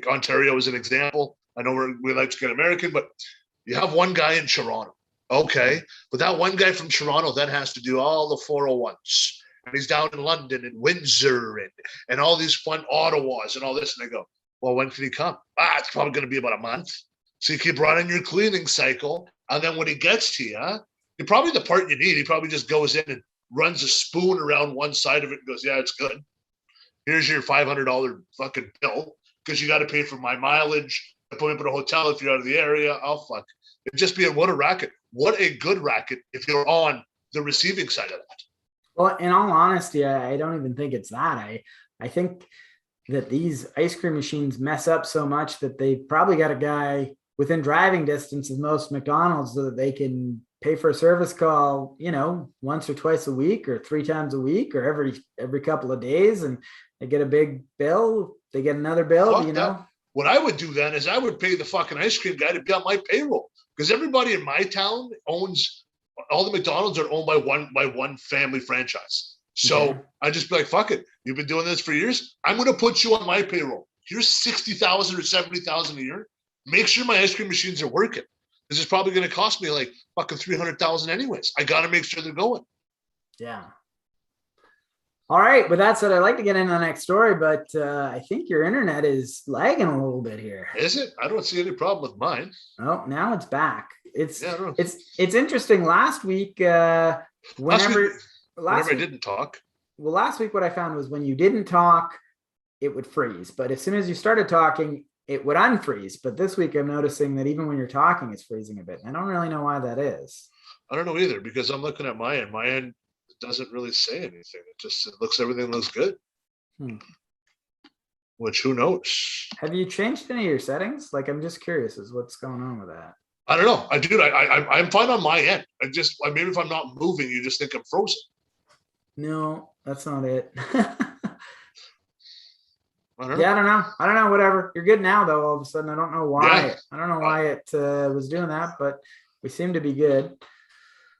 Ontario as an example. I know we like to get American, but you have one guy in Toronto. Okay, but that one guy from Toronto then has to do all the 401s, and he's down in London and Windsor and all these fun Ottawas and all this. And they go, well, when can he come? It's probably going to be about a month. So you keep running your cleaning cycle, and then when he gets to you, you're probably the part you need. He probably just goes in and runs a spoon around one side of it and goes, yeah, it's good. Here's your $500 fucking bill because you got to pay for my mileage. I put me up in a hotel if you're out of the area. Oh, fuck. It'd just be what a racket. What a good racket if you're on the receiving side of that. Well, in all honesty, I don't even think it's that. I think that these ice cream machines mess up so much that they probably got a guy within driving distance of most McDonald's so that they can pay for a service call, once or twice a week or 3 times a week or every couple of days, and they get a big bill. They get another bill, What I would do then is I would pay the fucking ice cream guy to be on my payroll, because everybody in my town owns, all the McDonald's are owned by one family franchise. So I just be like, fuck it. You've been doing this for years. I'm going to put you on my payroll. Here's 60,000 or 70,000 a year. Make sure my ice cream machines are working. This is probably going to cost me like fucking 300,000 anyways. I got to make sure they're going. Yeah. All right. With that said, I'd like to get into the next story, but I think your internet is lagging a little bit here. Is it? I don't see any problem with mine. Oh, now it's back. It's interesting. Last week, whenever I didn't talk. Well, last week what I found was when you didn't talk, it would freeze. But as soon as you started talking, it would unfreeze. But this week I'm noticing that even when you're talking, it's freezing a bit. And I don't really know why that is. I don't know either, because I'm looking at my end. My end doesn't really say anything. Everything looks good. Which, who knows? Have you changed any of your settings? Like, I'm just curious as what's going on with that. I don't know. I'm fine on my end. Maybe if I'm not moving, you just think I'm frozen. No, that's not it. I don't know. Yeah, I don't know. Whatever. You're good now, though. All of a sudden, I don't know why. Yeah. I don't know why it was doing that, but we seem to be good.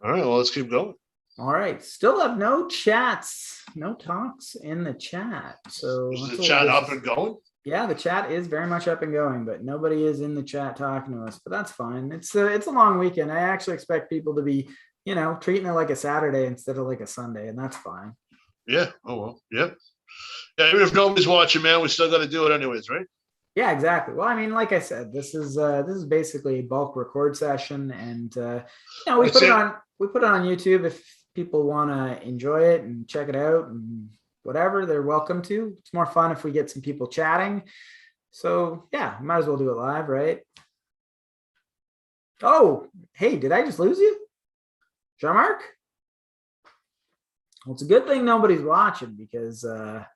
All right. Well, let's keep going. All right. Still have no chats, no talks in the chat. So is the chat up and going? Yeah, the chat is very much up and going, but nobody is in the chat talking to us. But that's fine. It's a long weekend. I actually expect people to be, treating it like a Saturday instead of like a Sunday, and that's fine. Yeah. Oh well. Yep. Yeah. Even if nobody's watching, man, we still got to do it anyways, right? Yeah, exactly. Well, I mean, like I said, this is basically a bulk record session, and we put it on YouTube if people want to enjoy it and check it out and whatever, they're welcome to. It's more fun if we get some people chatting. So yeah, might as well do it live, right? Oh, hey, did I just lose you? Jean-Marc? Well, it's a good thing nobody's watching, because I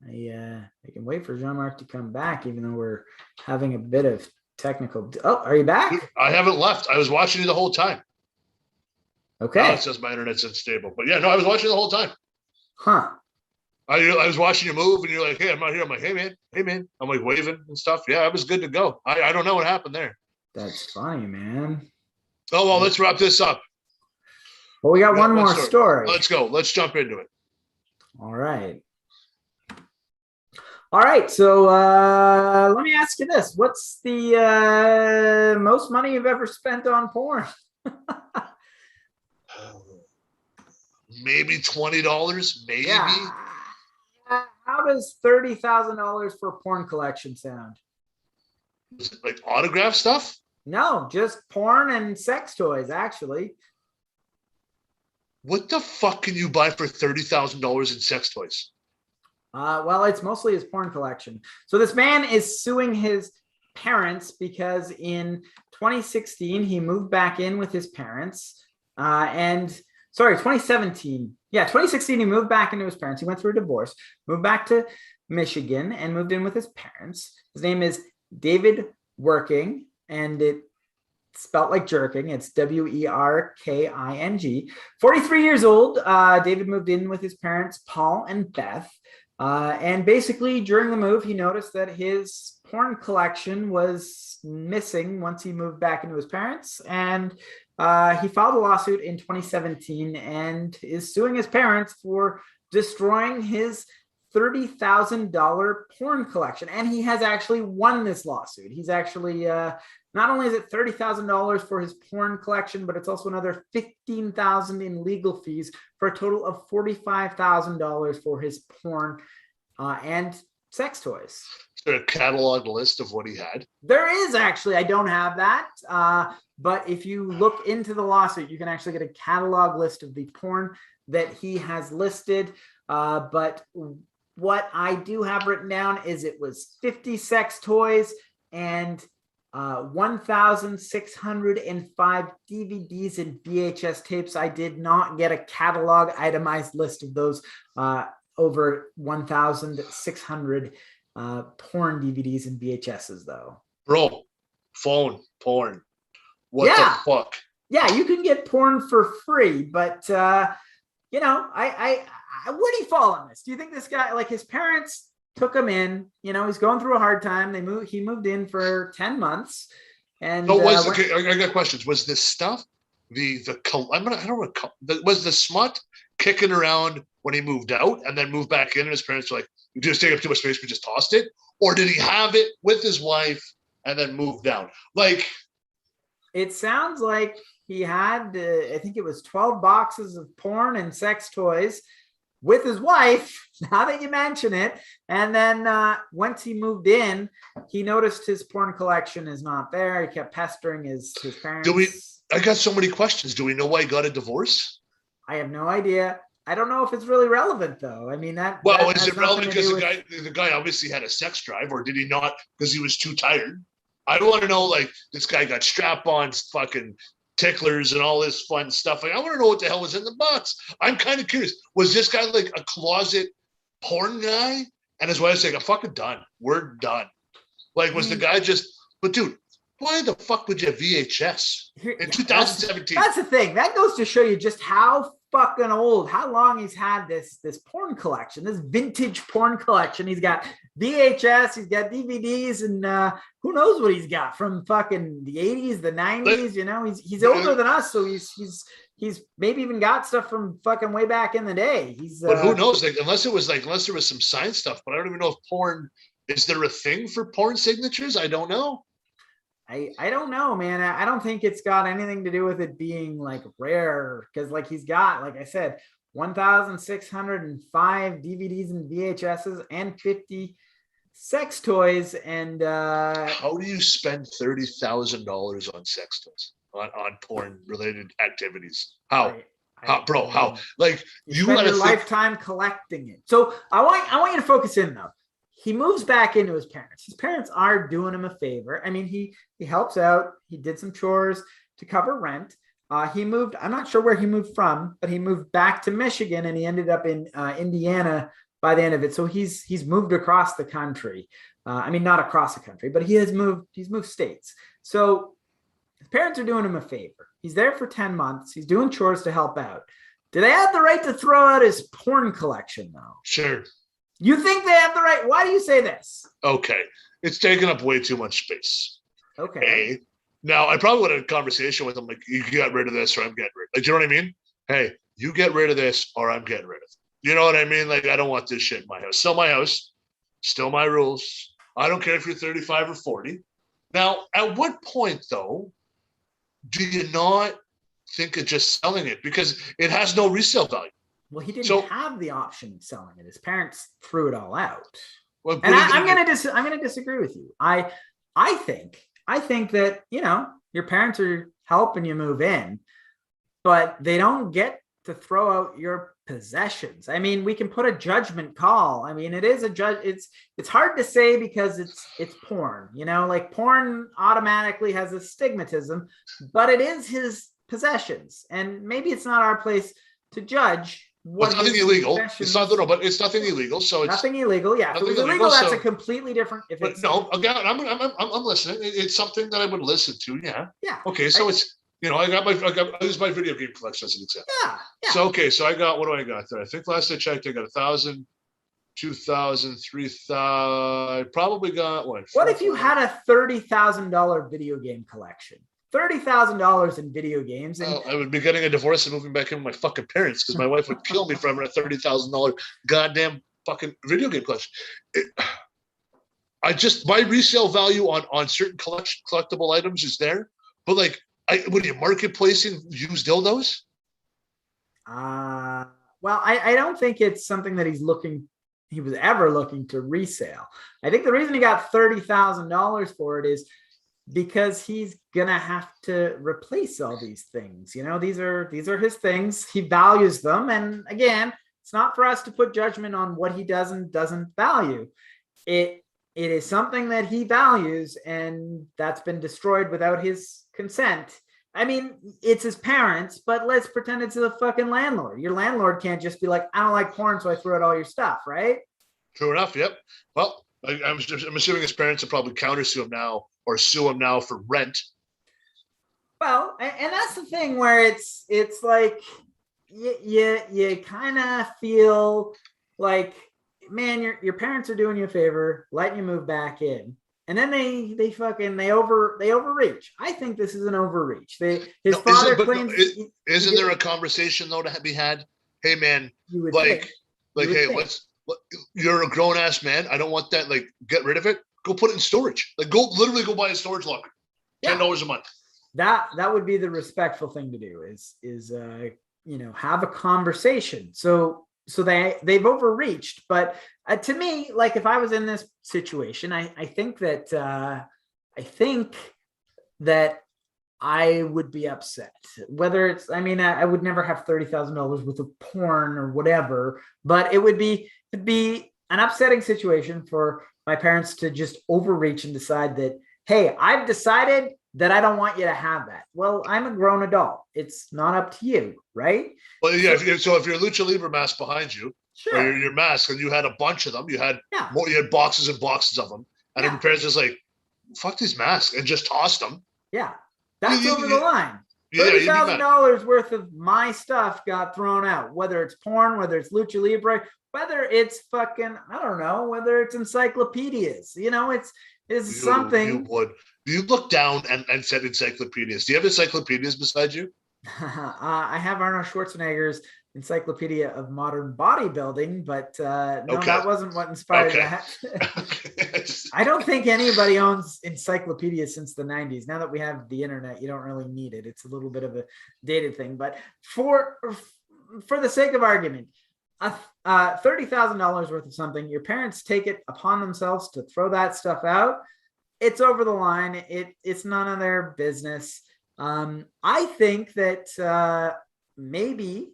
can wait for Jean-Marc to come back, even though we're having a bit of technical. Oh, are you back? I haven't left. I was watching you the whole time. Okay. Now it says my internet's unstable, but yeah, no, I was watching the whole time. Huh. I was watching you move, and you're like, "Hey, I'm not here." I'm like, "Hey, man." I'm like waving and stuff. Yeah, I was good to go. I don't know what happened there. That's funny, man. Oh well, let's wrap this up. Well, we got one more story. Let's go. Let's jump into it. All right. So let me ask you this: what's the most money you've ever spent on porn? Maybe $20. Maybe. Yeah. How does $30,000 for a porn collection sound? Is it like autograph stuff? No, just porn and sex toys, actually. What the fuck can you buy for $30,000 in sex toys? Well, it's mostly his porn collection. So this man is suing his parents because in 2016 he moved back in with his parents, 2017. Yeah, 2016, he moved back into his parents. He went through a divorce, moved back to Michigan, and moved in with his parents. His name is David Working, and it's spelt like jerking. It's Werking. 43 years old. David moved in with his parents, Paul and Beth. And basically, during the move, he noticed that his porn collection was missing once he moved back into his parents, and he filed a lawsuit in 2017 and is suing his parents for destroying his $30,000 porn collection. And he has actually won this lawsuit. He's actually, not only is it $30,000 for his porn collection, but it's also another $15,000 in legal fees for a total of $45,000 for his porn and sex toys. Is there a catalog list of what he had? There is actually. I don't have that. But if you look into the lawsuit, you can actually get a catalog list of the porn that he has listed. But what I do have written down is it was 50 sex toys and 1,605 DVDs and VHS tapes. I did not get a catalog itemized list of those over 1,600 porn DVDs and VHSs, though. Bro, phone porn. What the fuck? Yeah, you can get porn for free, but I where do you fall on this? Do you think this guy, like, his parents took him in? He's going through a hard time. He moved in for 10 months, and I got questions. Was this stuff was the smut kicking around when he moved out and then moved back in and his parents were like, you just take up too much space, we just tossed it? Or did he have it with his wife and then moved down? Like, it sounds like he had, I think it was 12 boxes of porn and sex toys with his wife, now that you mention it. And then once he moved in, he noticed his porn collection is not there. He kept pestering his parents. I got so many questions. Do we know why he got a divorce? I have no idea. I don't know if it's really relevant, though. I mean, is it relevant because the guy obviously had a sex drive, or did he not because he was too tired? I want to know, like, this guy got strap-ons, fucking ticklers and all this fun stuff. Like, I want to know what the hell was in the box. I'm kind of curious. Was this guy like a closet porn guy? And his wife's like, I'm fucking done. We're done. Like, was the guy just, but dude, why the fuck would you have VHS in 2017? That's the thing. That goes to show you just how fucking old, how long he's had this porn collection, this vintage porn collection. He's got VHS, he's got DVDs, and who knows what he's got from fucking the 80s, the 90s. You know, he's older than us, so he's maybe even got stuff from fucking way back in the day. But who knows? Like, unless there was some science stuff, but I don't even know if porn, is there a thing for porn signatures? I don't know. I don't know, man. I don't think it's got anything to do with it being like rare, because like he's got, like I said, 1,605 DVDs and VHSs and 50 sex toys. And how do you spend $30,000 on sex toys, on porn related activities? How? How? Like, you spend your lifetime collecting it. So I want you to focus in though. He moves back into his parents. His parents are doing him a favor. I mean, he helps out. He did some chores to cover rent. He moved, I'm not sure where he moved from, but he moved back to Michigan and he ended up in Indiana by the end of it. So he's moved across the country. I mean, not across the country, but he's moved states. So his parents are doing him a favor. He's there for 10 months. He's doing chores to help out. Do they have the right to throw out his porn collection though? Sure. You think they have the right? Why do you say this? Okay. It's taking up way too much space. Okay. Now, I probably would have had a conversation with him like, you get rid of this or I'm getting rid of it. Like, do you know what I mean? Hey, you get rid of this or I'm getting rid of it. You know what I mean? Like, I don't want this shit in my house. Sell my house. Still my rules. I don't care if you're 35 or 40. Now, at what point, though, do you not think of just selling it? Because it has no resale value. Well, he didn't have the option of selling it. His parents threw it all out. Well, and I'm going to disagree with you. I think that, you know, your parents are helping you move in, but they don't get to throw out your possessions. I mean, we can put a judgment call. I mean, it is a judge. It's hard to say because it's porn, you know, like porn automatically has a stigmatism, but it is his possessions. And maybe it's not our place to judge. It's nothing illegal. It's not, no, but it's nothing illegal. So it's nothing illegal. Yeah, if it was illegal, that's a completely different. But no, again, I'm listening. It's something that I would listen to. Yeah. Yeah. Okay, so it's, you know, I use my video game collection as an example. Yeah. So okay, so I got, what do I got there? I think last I checked, I got 1,000, 2,000, 3,000. I probably got what? What if you had a $30,000 video game collection? $30,000 in video games. And I would be getting a divorce and moving back in with my fucking parents because my wife would kill me for having a $30,000 goddamn fucking video game collection. My resale value on certain collectible items is there, but like, would you marketplacing used dildos? Well, I don't think it's something that he was ever looking to resale. I think the reason he got $30,000 for it is because he's gonna have to replace all these things. You know, these are his things. He values them, and again, it's not for us to put judgment on what he doesn't value. It is something that he values, and that's been destroyed without his consent. I mean, it's his parents, but let's pretend it's the fucking landlord. Your landlord can't just be like, I don't like porn, so I threw out all your stuff, right? True enough. Yep. Well, I'm assuming his parents will probably countersue him now or sue him now for rent. Well, and that's the thing where it's like you kind of feel like, man, your parents are doing you a favor, letting you move back in, and then they overreach. I think this is an overreach. His father claims. Isn't there a conversation though to be had? hey man, You would like, think. hey, you're a grown ass man. I don't want that. Like, get rid of it. Go put it in storage. Like, literally go buy a storage locker. $10 a month. That would be the respectful thing to do is have a conversation. So they've overreached, but to me, like if I was in this situation, I think that I would be upset. Whether it's, I would never have $30,000 worth of porn or whatever, but it'd be an upsetting situation for my parents to just overreach and decide that, hey, I've decided that I don't want you to have that. Well, I'm a grown adult. It's not up to you, right? Well, yeah. So if your Lucha Libre mask behind you, sure. or your mask, and you had a bunch of them, you had boxes and boxes of them, and your parents just like, fuck these masks, and just tossed them. Yeah, that's over the line. $30,000 worth of my stuff got thrown out, whether it's porn, whether it's Lucha Libre, whether it's fucking, I don't know, whether it's encyclopedias. It's something. You would. You look down and said encyclopedias. Do you have encyclopedias beside you? I have Arnold Schwarzenegger's Encyclopedia of Modern Bodybuilding, but no, that wasn't what inspired that. I don't think anybody owns encyclopedias since the 90s. Now that we have the internet, you don't really need it. It's a little bit of a dated thing. But for the sake of argument, $30,000 worth of something, your parents take it upon themselves to throw that stuff out. It's over the line. It's none of their business. I think that maybe,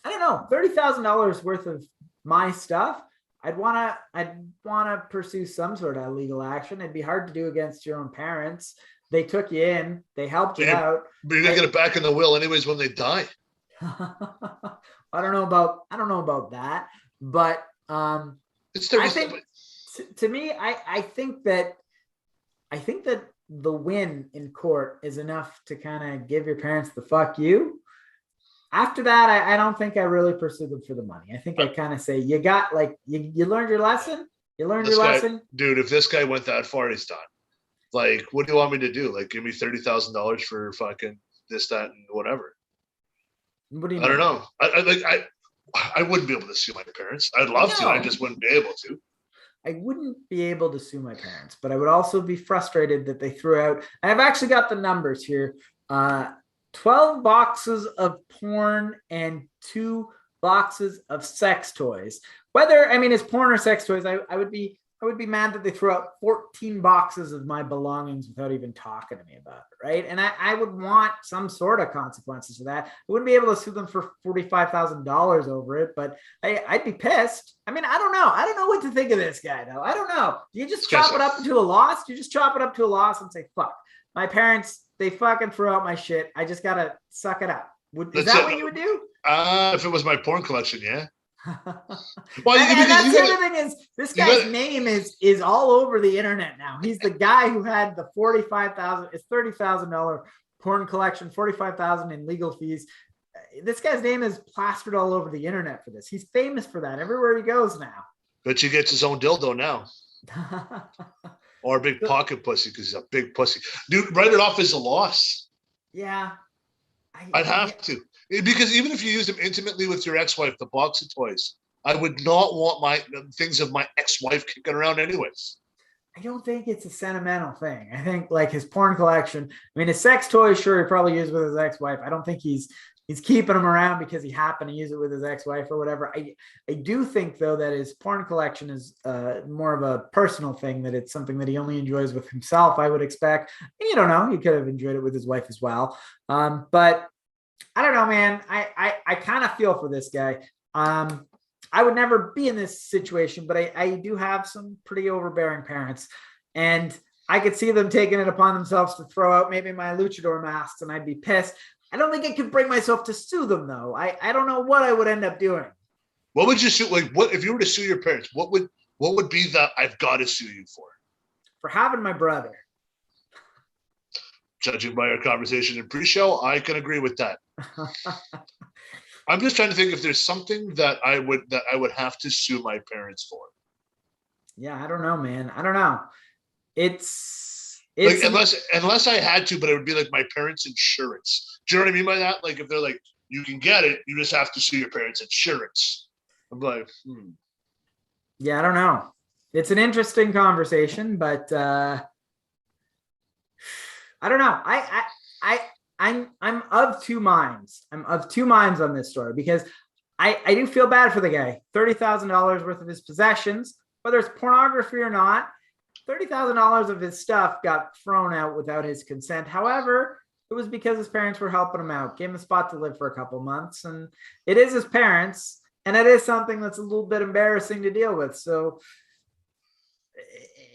I don't know, $30,000 worth of my stuff, I'd want to pursue some sort of legal action. It'd be hard to do against your own parents. They took you in, they helped you out. But you're gonna get it back in the will anyways when they die. I don't know about that, but it's I think to me, I think that the win in court is enough to kind of give your parents the fuck you. After that, I don't think I really pursue them for the money. I think I kind of say, you got, like, you learned your lesson. You learned your lesson. Dude, if this guy went that far, he's done. Like, what do you want me to do? Like, give me $30,000 for fucking this, that, and whatever. What do you mean? I don't know. I wouldn't be able to sue my parents. I'd love to. I just wouldn't be able to. I wouldn't be able to sue my parents, but I would also be frustrated that they threw out. I've actually got the numbers here. 12 boxes of porn and 2 boxes of sex toys. Whether, it's porn or sex toys, I would be mad that they threw out 14 boxes of my belongings without even talking to me about it, right? And I would want some sort of consequences for that. I wouldn't be able to sue them for $45,000 over it, but I'd be pissed. I don't know. I don't know what to think of this guy, though. I don't know. Do you just chop it up into a loss? Do you just chop it up to a loss and say, fuck, my parents, they fucking threw out my shit. I just got to suck it up. Is that what you would do? If it was my porn collection, yeah. Well, and that's the other thing is this guy's name is all over the internet now. He's the guy who had the $30,000 porn collection, $45,000 in legal fees. This guy's name is plastered all over the internet for this. He's famous for that everywhere he goes now. Bet he gets his own dildo now. Or a big pocket pussy because he's a big pussy. Dude, write it off as a loss. Yeah. I'd have to. Because even if you use them intimately with your ex-wife, the box of toys, I would not want my things of my ex-wife kicking around anyways. I don't think it's a sentimental thing. I think like his porn collection, his sex toys, sure, he probably used with his ex-wife. I don't think he's keeping them around because he happened to use it with his ex-wife or whatever. I do think, though, that his porn collection is more of a personal thing, that it's something that he only enjoys with himself, I would expect. And you don't know. He could have enjoyed it with his wife as well. But I don't know, man. I kind of feel for this guy. I would never be in this situation, but I do have some pretty overbearing parents. And I could see them taking it upon themselves to throw out maybe my luchador masks, and I'd be pissed. I don't think I could bring myself to sue them, though. I don't know what I would end up doing. What would you sue? Like, what if you were to sue your parents? What would be the I've got to sue you for? For having my brother. Judging by our conversation in pre-show, I can agree with that. I'm just trying to think if there's something that I would have to sue my parents for. Yeah, I don't know, man. I don't know. It's like, unless I had to, but it would be like my parents' insurance. Do you know what I mean by that? Like if they're like, You can get it. You just have to sue your parents' insurance. I'm like, Yeah, I don't know. It's an interesting conversation, but I don't know. I'm of two minds. I'm of two minds on this story because I do feel bad for the guy. $30,000 worth of his possessions, whether it's pornography or not, $30,000 of his stuff got thrown out without his consent. However, it was because his parents were helping him out, gave him a spot to live for a couple months, and it is his parents, and it is something that's a little bit embarrassing to deal with. So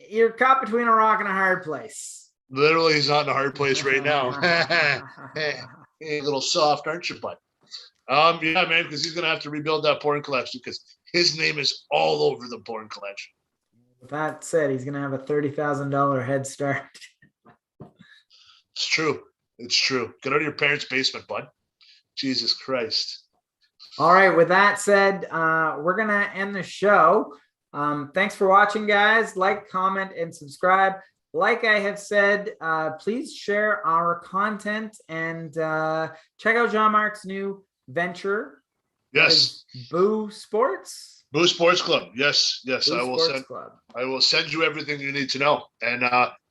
you're caught between a rock and a hard place. Literally, he's not in a hard place right now. Hey, a little soft, aren't you, bud? Yeah, man, because he's gonna have to rebuild that porn collection because his name is all over the porn collection. With that said, he's gonna have a $30,000 head start. It's true. It's true. Get out of your parents' basement, bud. Jesus Christ. All right. With that said, we're gonna end the show. Thanks for watching, guys. Like, comment, and subscribe. Like I have said, please share our content and check out Jean-Marc's new venture. Yes. Boo Sports. Boo Sports Club. Yes. Boo I will send you everything you need to know. And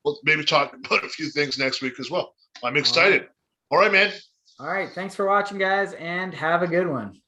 we'll maybe talk about a few things next week as well. I'm excited. All right, man. All right. Thanks for watching, guys, and have a good one.